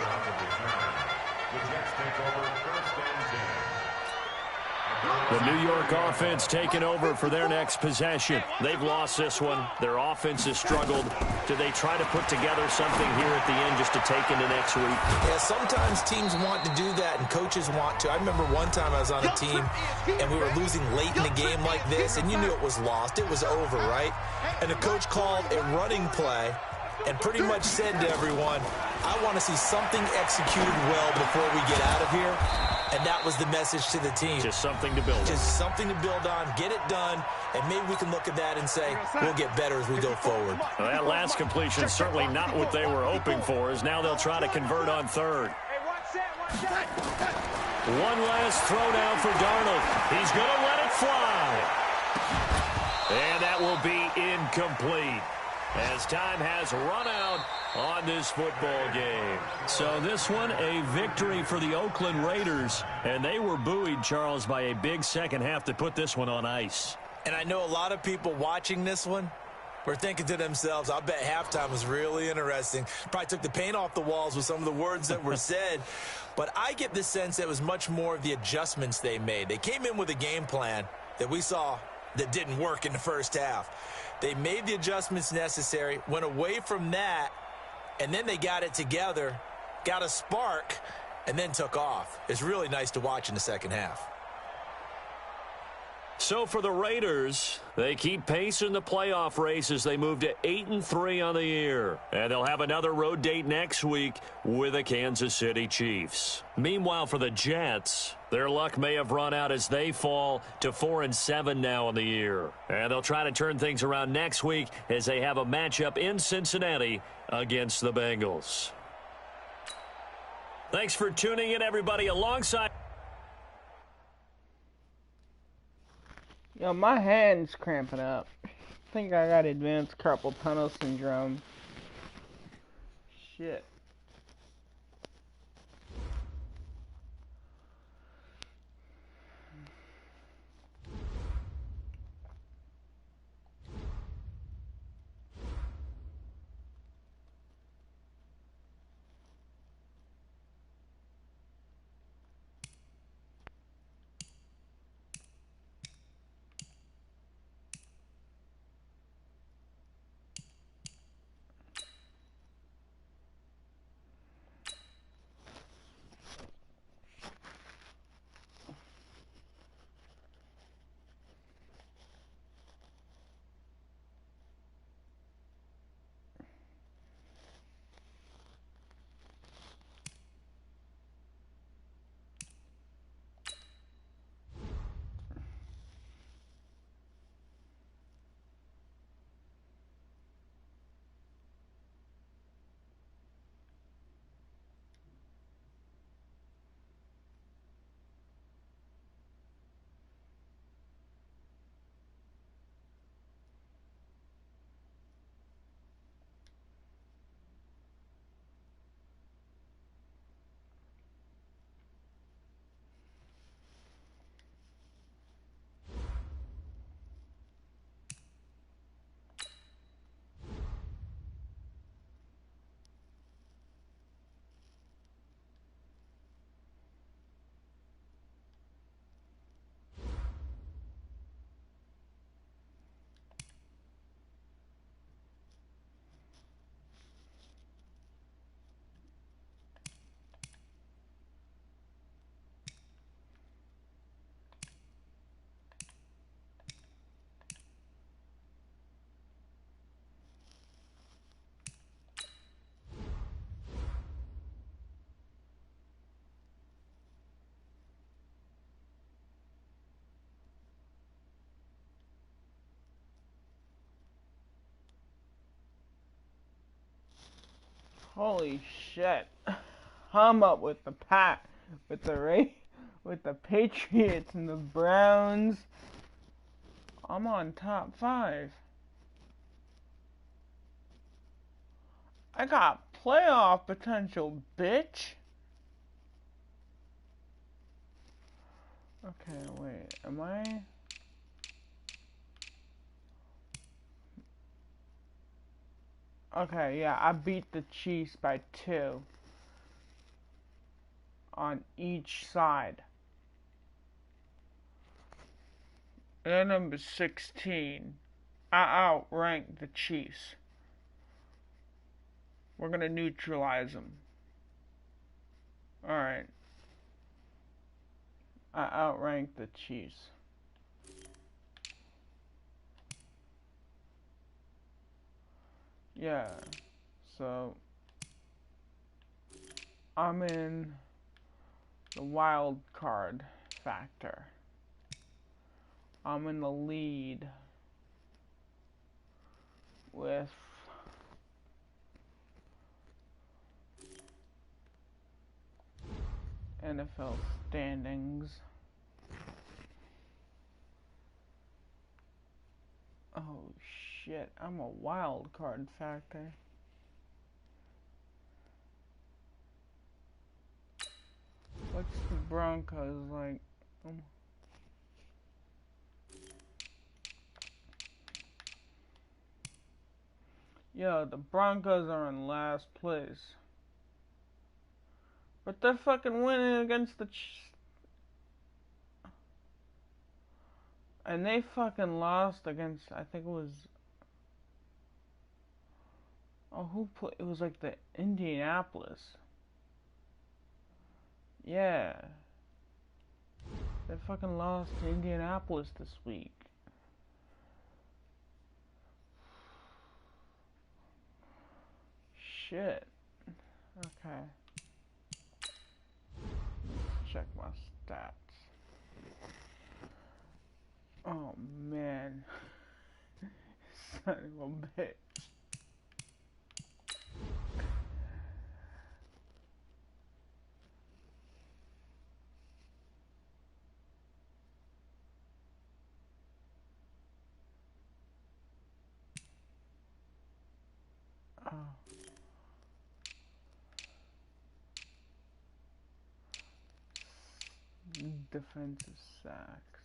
The New York offense taking over for their next possession. They've lost this one. Their offense has struggled. Do they try to put together something here at the end just to take into next week? Yeah, sometimes teams want to do that and coaches want to. I remember one time I was on a team and we were losing late in the game like this, and you knew it was lost. It was over, right? And the coach called a running play and pretty much said to everyone, I want to see something executed well before we get out of here. And that was the message to the team. Just something to build on. Just something to build on, get it done, and maybe we can look at that and say, we'll get better as we go forward. Well, that last completion certainly not what they were hoping for, as now they'll try to convert on third. One last throw down for Darnold. He's going to let it fly. And that will be incomplete, as time has run out on this football game. So this one, a victory for the Oakland Raiders. And they were buoyed, Charles, by a big second half to put this one on ice. And I know a lot of people watching this one were thinking to themselves, I bet halftime was really interesting. Probably took the paint off the walls with some of the words that were said. But I get the sense that it was much more of the adjustments they made. They came in with a game plan that we saw that didn't work in the first half. They made the adjustments necessary, went away from that, and then they got it together, got a spark, and then took off. It's really nice to watch in the second half. So for the Raiders, they keep pace in the playoff race as they move to 8-3 on the year. And they'll have another road date next week with the Kansas City Chiefs. Meanwhile, for the Jets, their luck may have run out as they fall to 4-7 now on the year. And they'll try to turn things around next week as they have a matchup in Cincinnati against the Bengals. Thanks for tuning in, everybody, alongside. Yo, my hand's cramping up. I think I got advanced carpal tunnel syndrome. Shit. Holy shit. I'm up with the with the Patriots and the Browns. I'm on top 5. I got playoff potential, bitch. Okay, wait. Am I? Okay, yeah, I beat the Chiefs by 2 on each side. And number 16, I outranked the Chiefs. We're gonna neutralize them. Alright. I outranked the Chiefs. Yeah. So I'm in the wild card factor. I'm in the lead with NFL standings. Oh shit, I'm a wild card factor. What's the Broncos like? Yo, the Broncos are in last place. But they're fucking winning against the and they fucking lost against, I think it was, oh, who played? It was like the Indianapolis. Yeah. They fucking lost to Indianapolis this week. Shit. Okay. Let's check my stats. Oh man. Son of a bitch. Oh. Defensive sacks.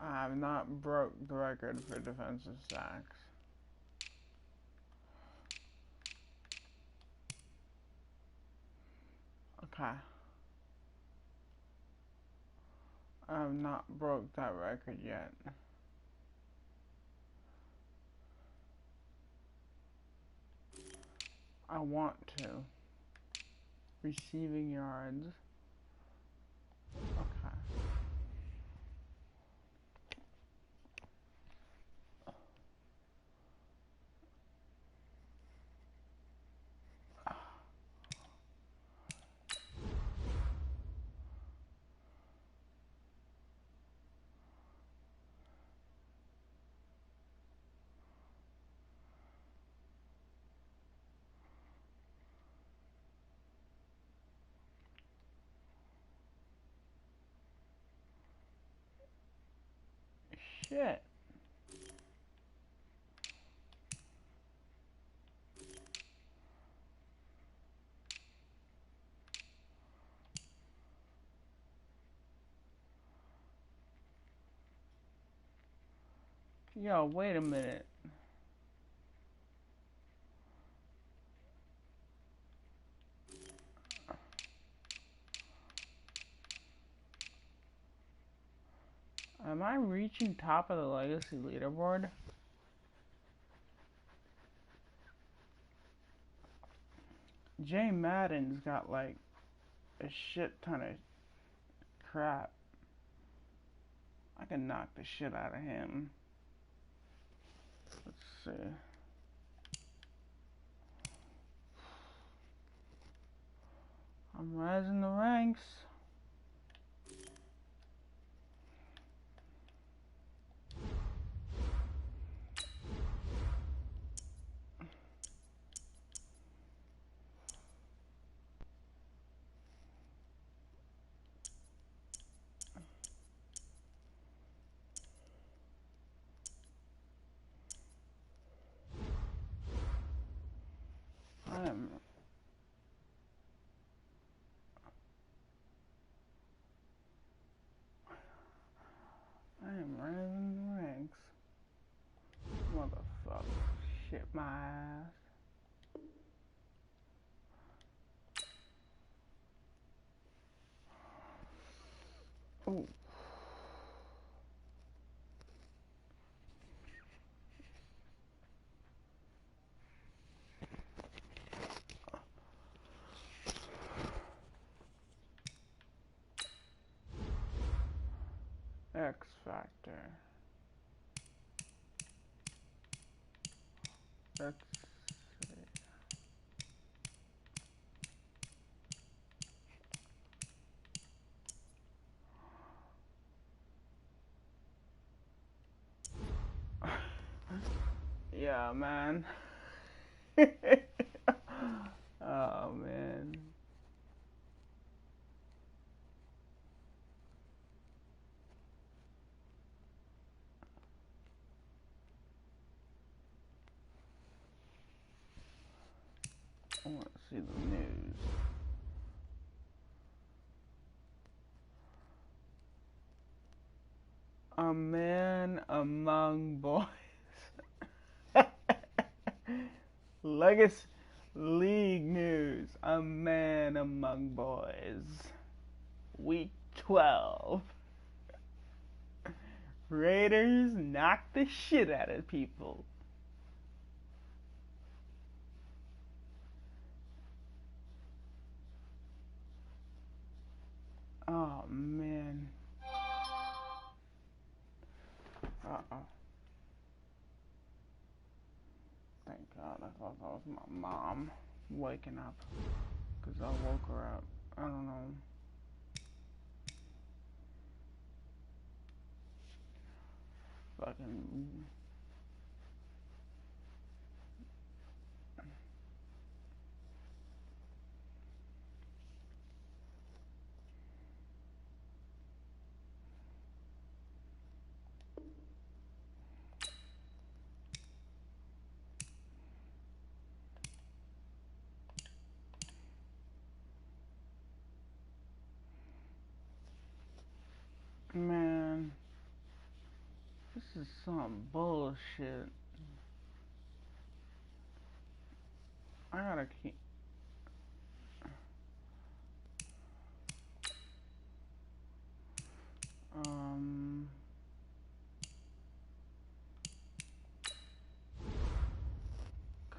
I have not broke the record for defensive sacks. Okay. I have not broke that record yet. I want to. Receiving yards. Okay. Shit. Yo, wait a minute. Am I reaching top of the legacy leaderboard? Jay Madden's got like a shit ton of crap. I can knock the shit out of him. Let's see. I'm rising the ranks. I am rising the ranks. Motherfucker. Shit my ass. Ooh. X Factor. Let's see. Yeah, man. Oh, man. I want to see the news. A man among boys. Legacy League news. A man among boys. Week 12. Raiders knock the shit out of people. Oh, man. Uh-oh. Thank God. I thought that was my mom waking up. Because I woke her up. I don't know. Fucking... Man, this is some bullshit. I gotta keep...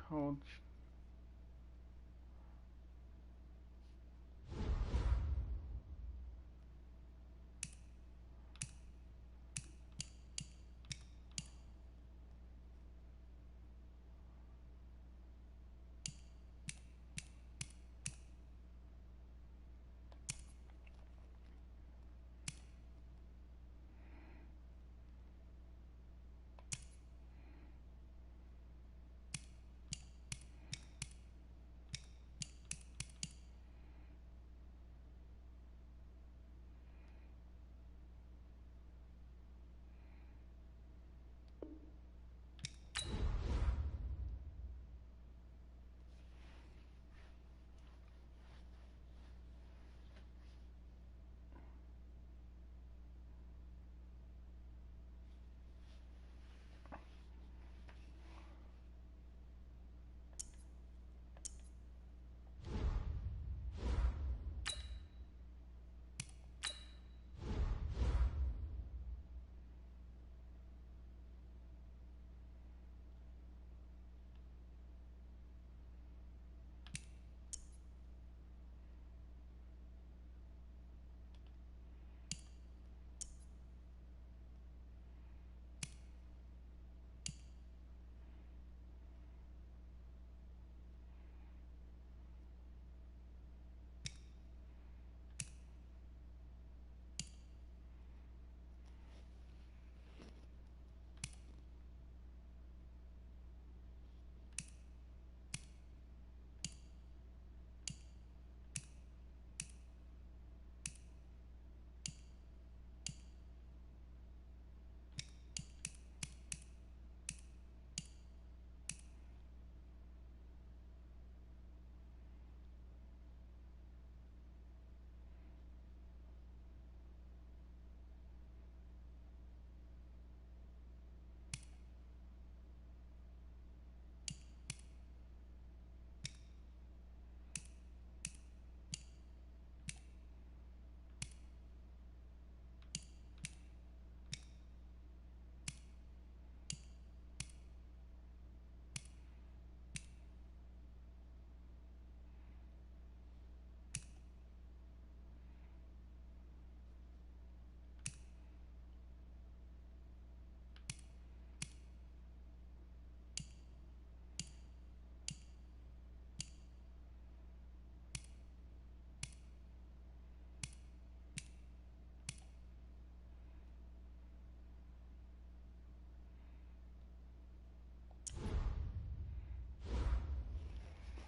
Coach...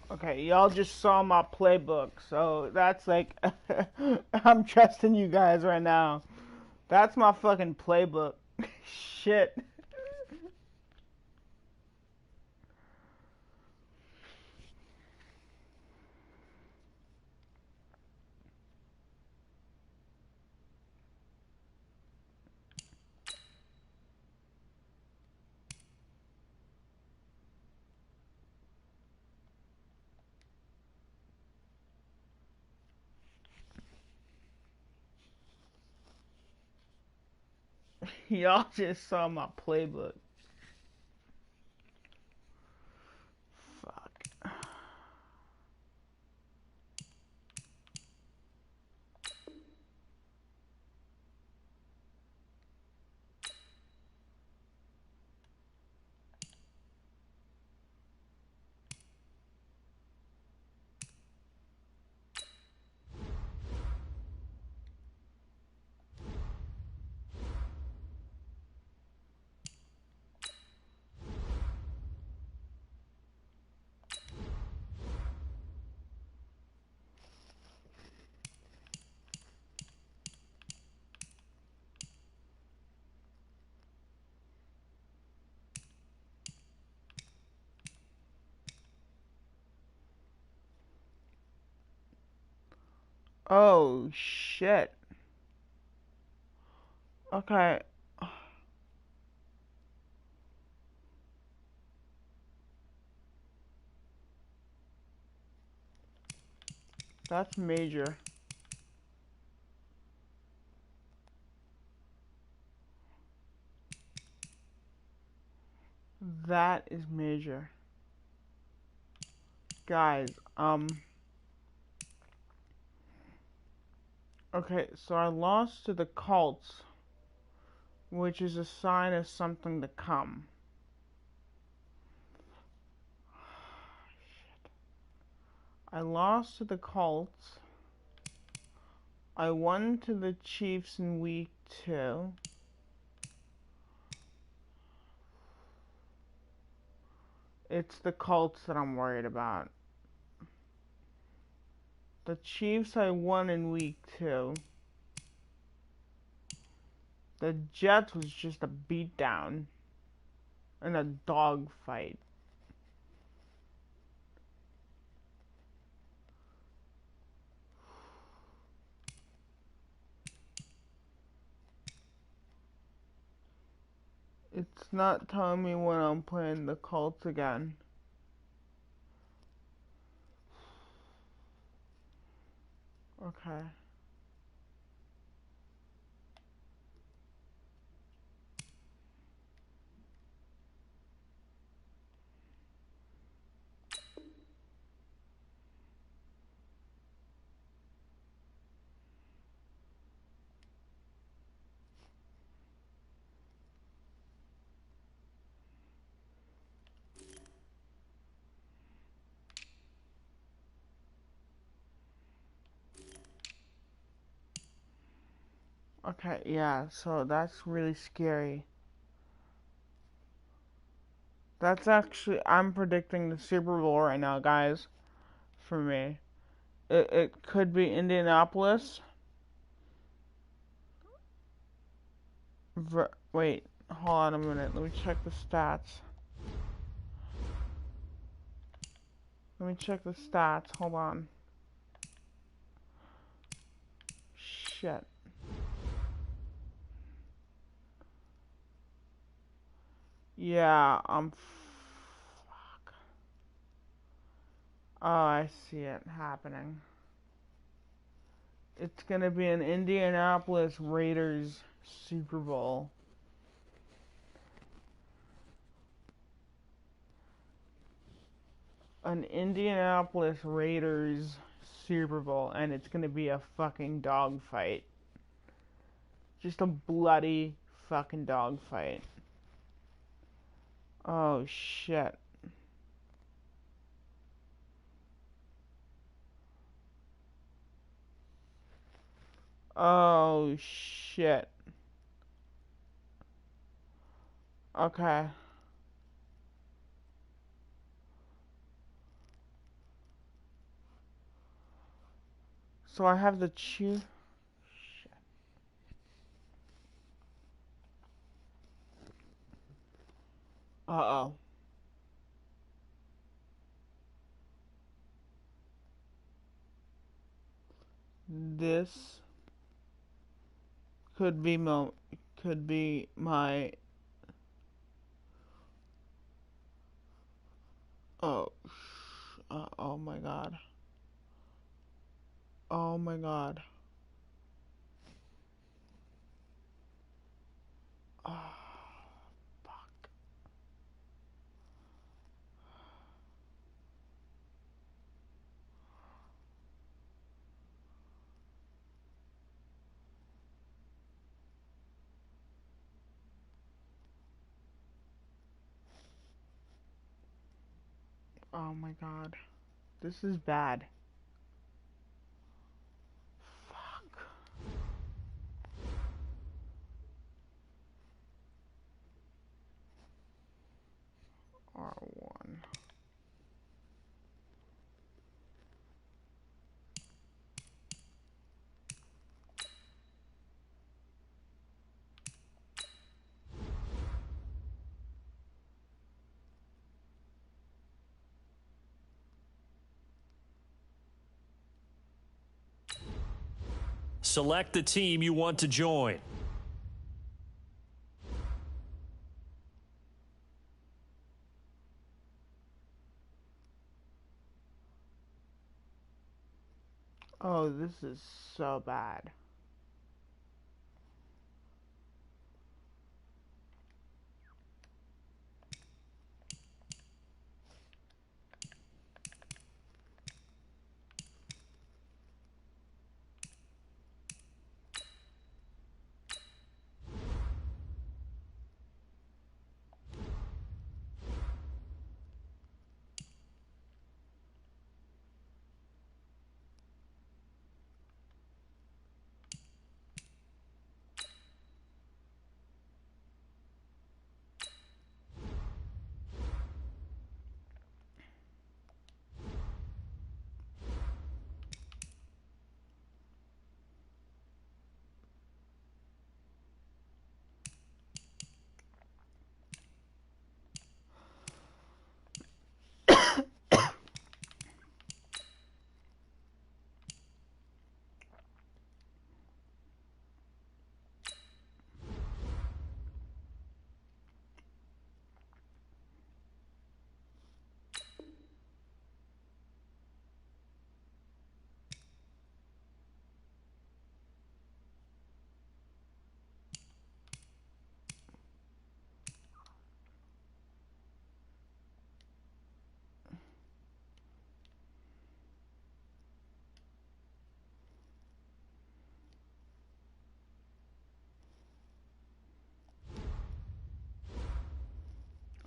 Okay, y'all just saw my playbook, so that's like, I'm trusting you guys right now. That's my fucking playbook. Shit. Y'all just saw my playbook. Fuck. Oh, shit. Okay. That's major. That is major. Guys, okay, so I lost to the Colts, which is a sign of something to come. I lost to the Colts. I won to the Chiefs in week 2. It's the Colts that I'm worried about. The Chiefs I won in week 2. The Jets was just a beatdown and a dog fight. It's not telling me when I'm playing the Colts again. Okay. Okay, yeah, so that's really scary. That's actually, I'm predicting the Super Bowl right now, guys, for me. It could be Indianapolis. Wait, hold on a minute. Let me check the stats. Let me check the stats. Hold on. Shit. Yeah, fuck. Oh, I see it happening. It's gonna be an Indianapolis Raiders Super Bowl. An Indianapolis Raiders Super Bowl, and it's gonna be a fucking dogfight. Just a bloody fucking dogfight. Oh shit. Oh shit. Okay. So I have the chew. Shit. Uh-oh. This could be my oh oh my god. Oh my god. Oh, fuck. Oh my god. This is bad. Fuck. R1. Select the team you want to join. Oh, this is so bad.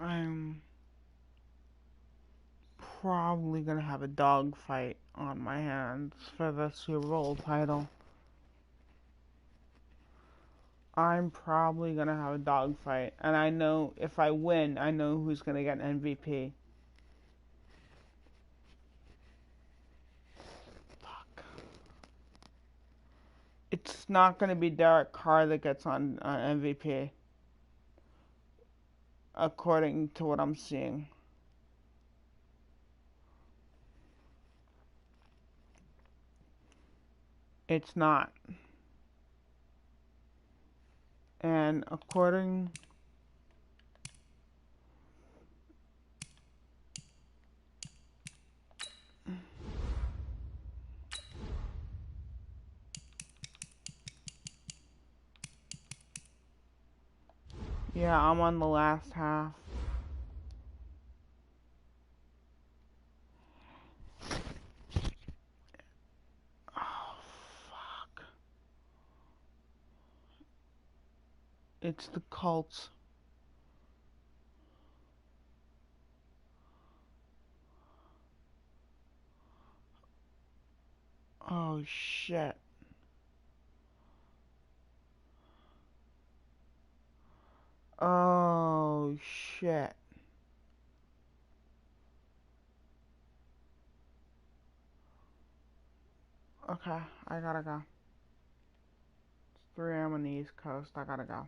I'm probably gonna have a dogfight on my hands for the Super Bowl title. I'm probably gonna have a dogfight, and I know if I win, I know who's gonna get an MVP. Fuck. It's not gonna be Derek Carr that gets on MVP, according to what I'm seeing. It's not. And according yeah, I'm on the last half. Oh, fuck. It's the Colts. Oh, shit. Oh, shit. Okay, I gotta go. It's 3 a.m. on the East Coast. I gotta go.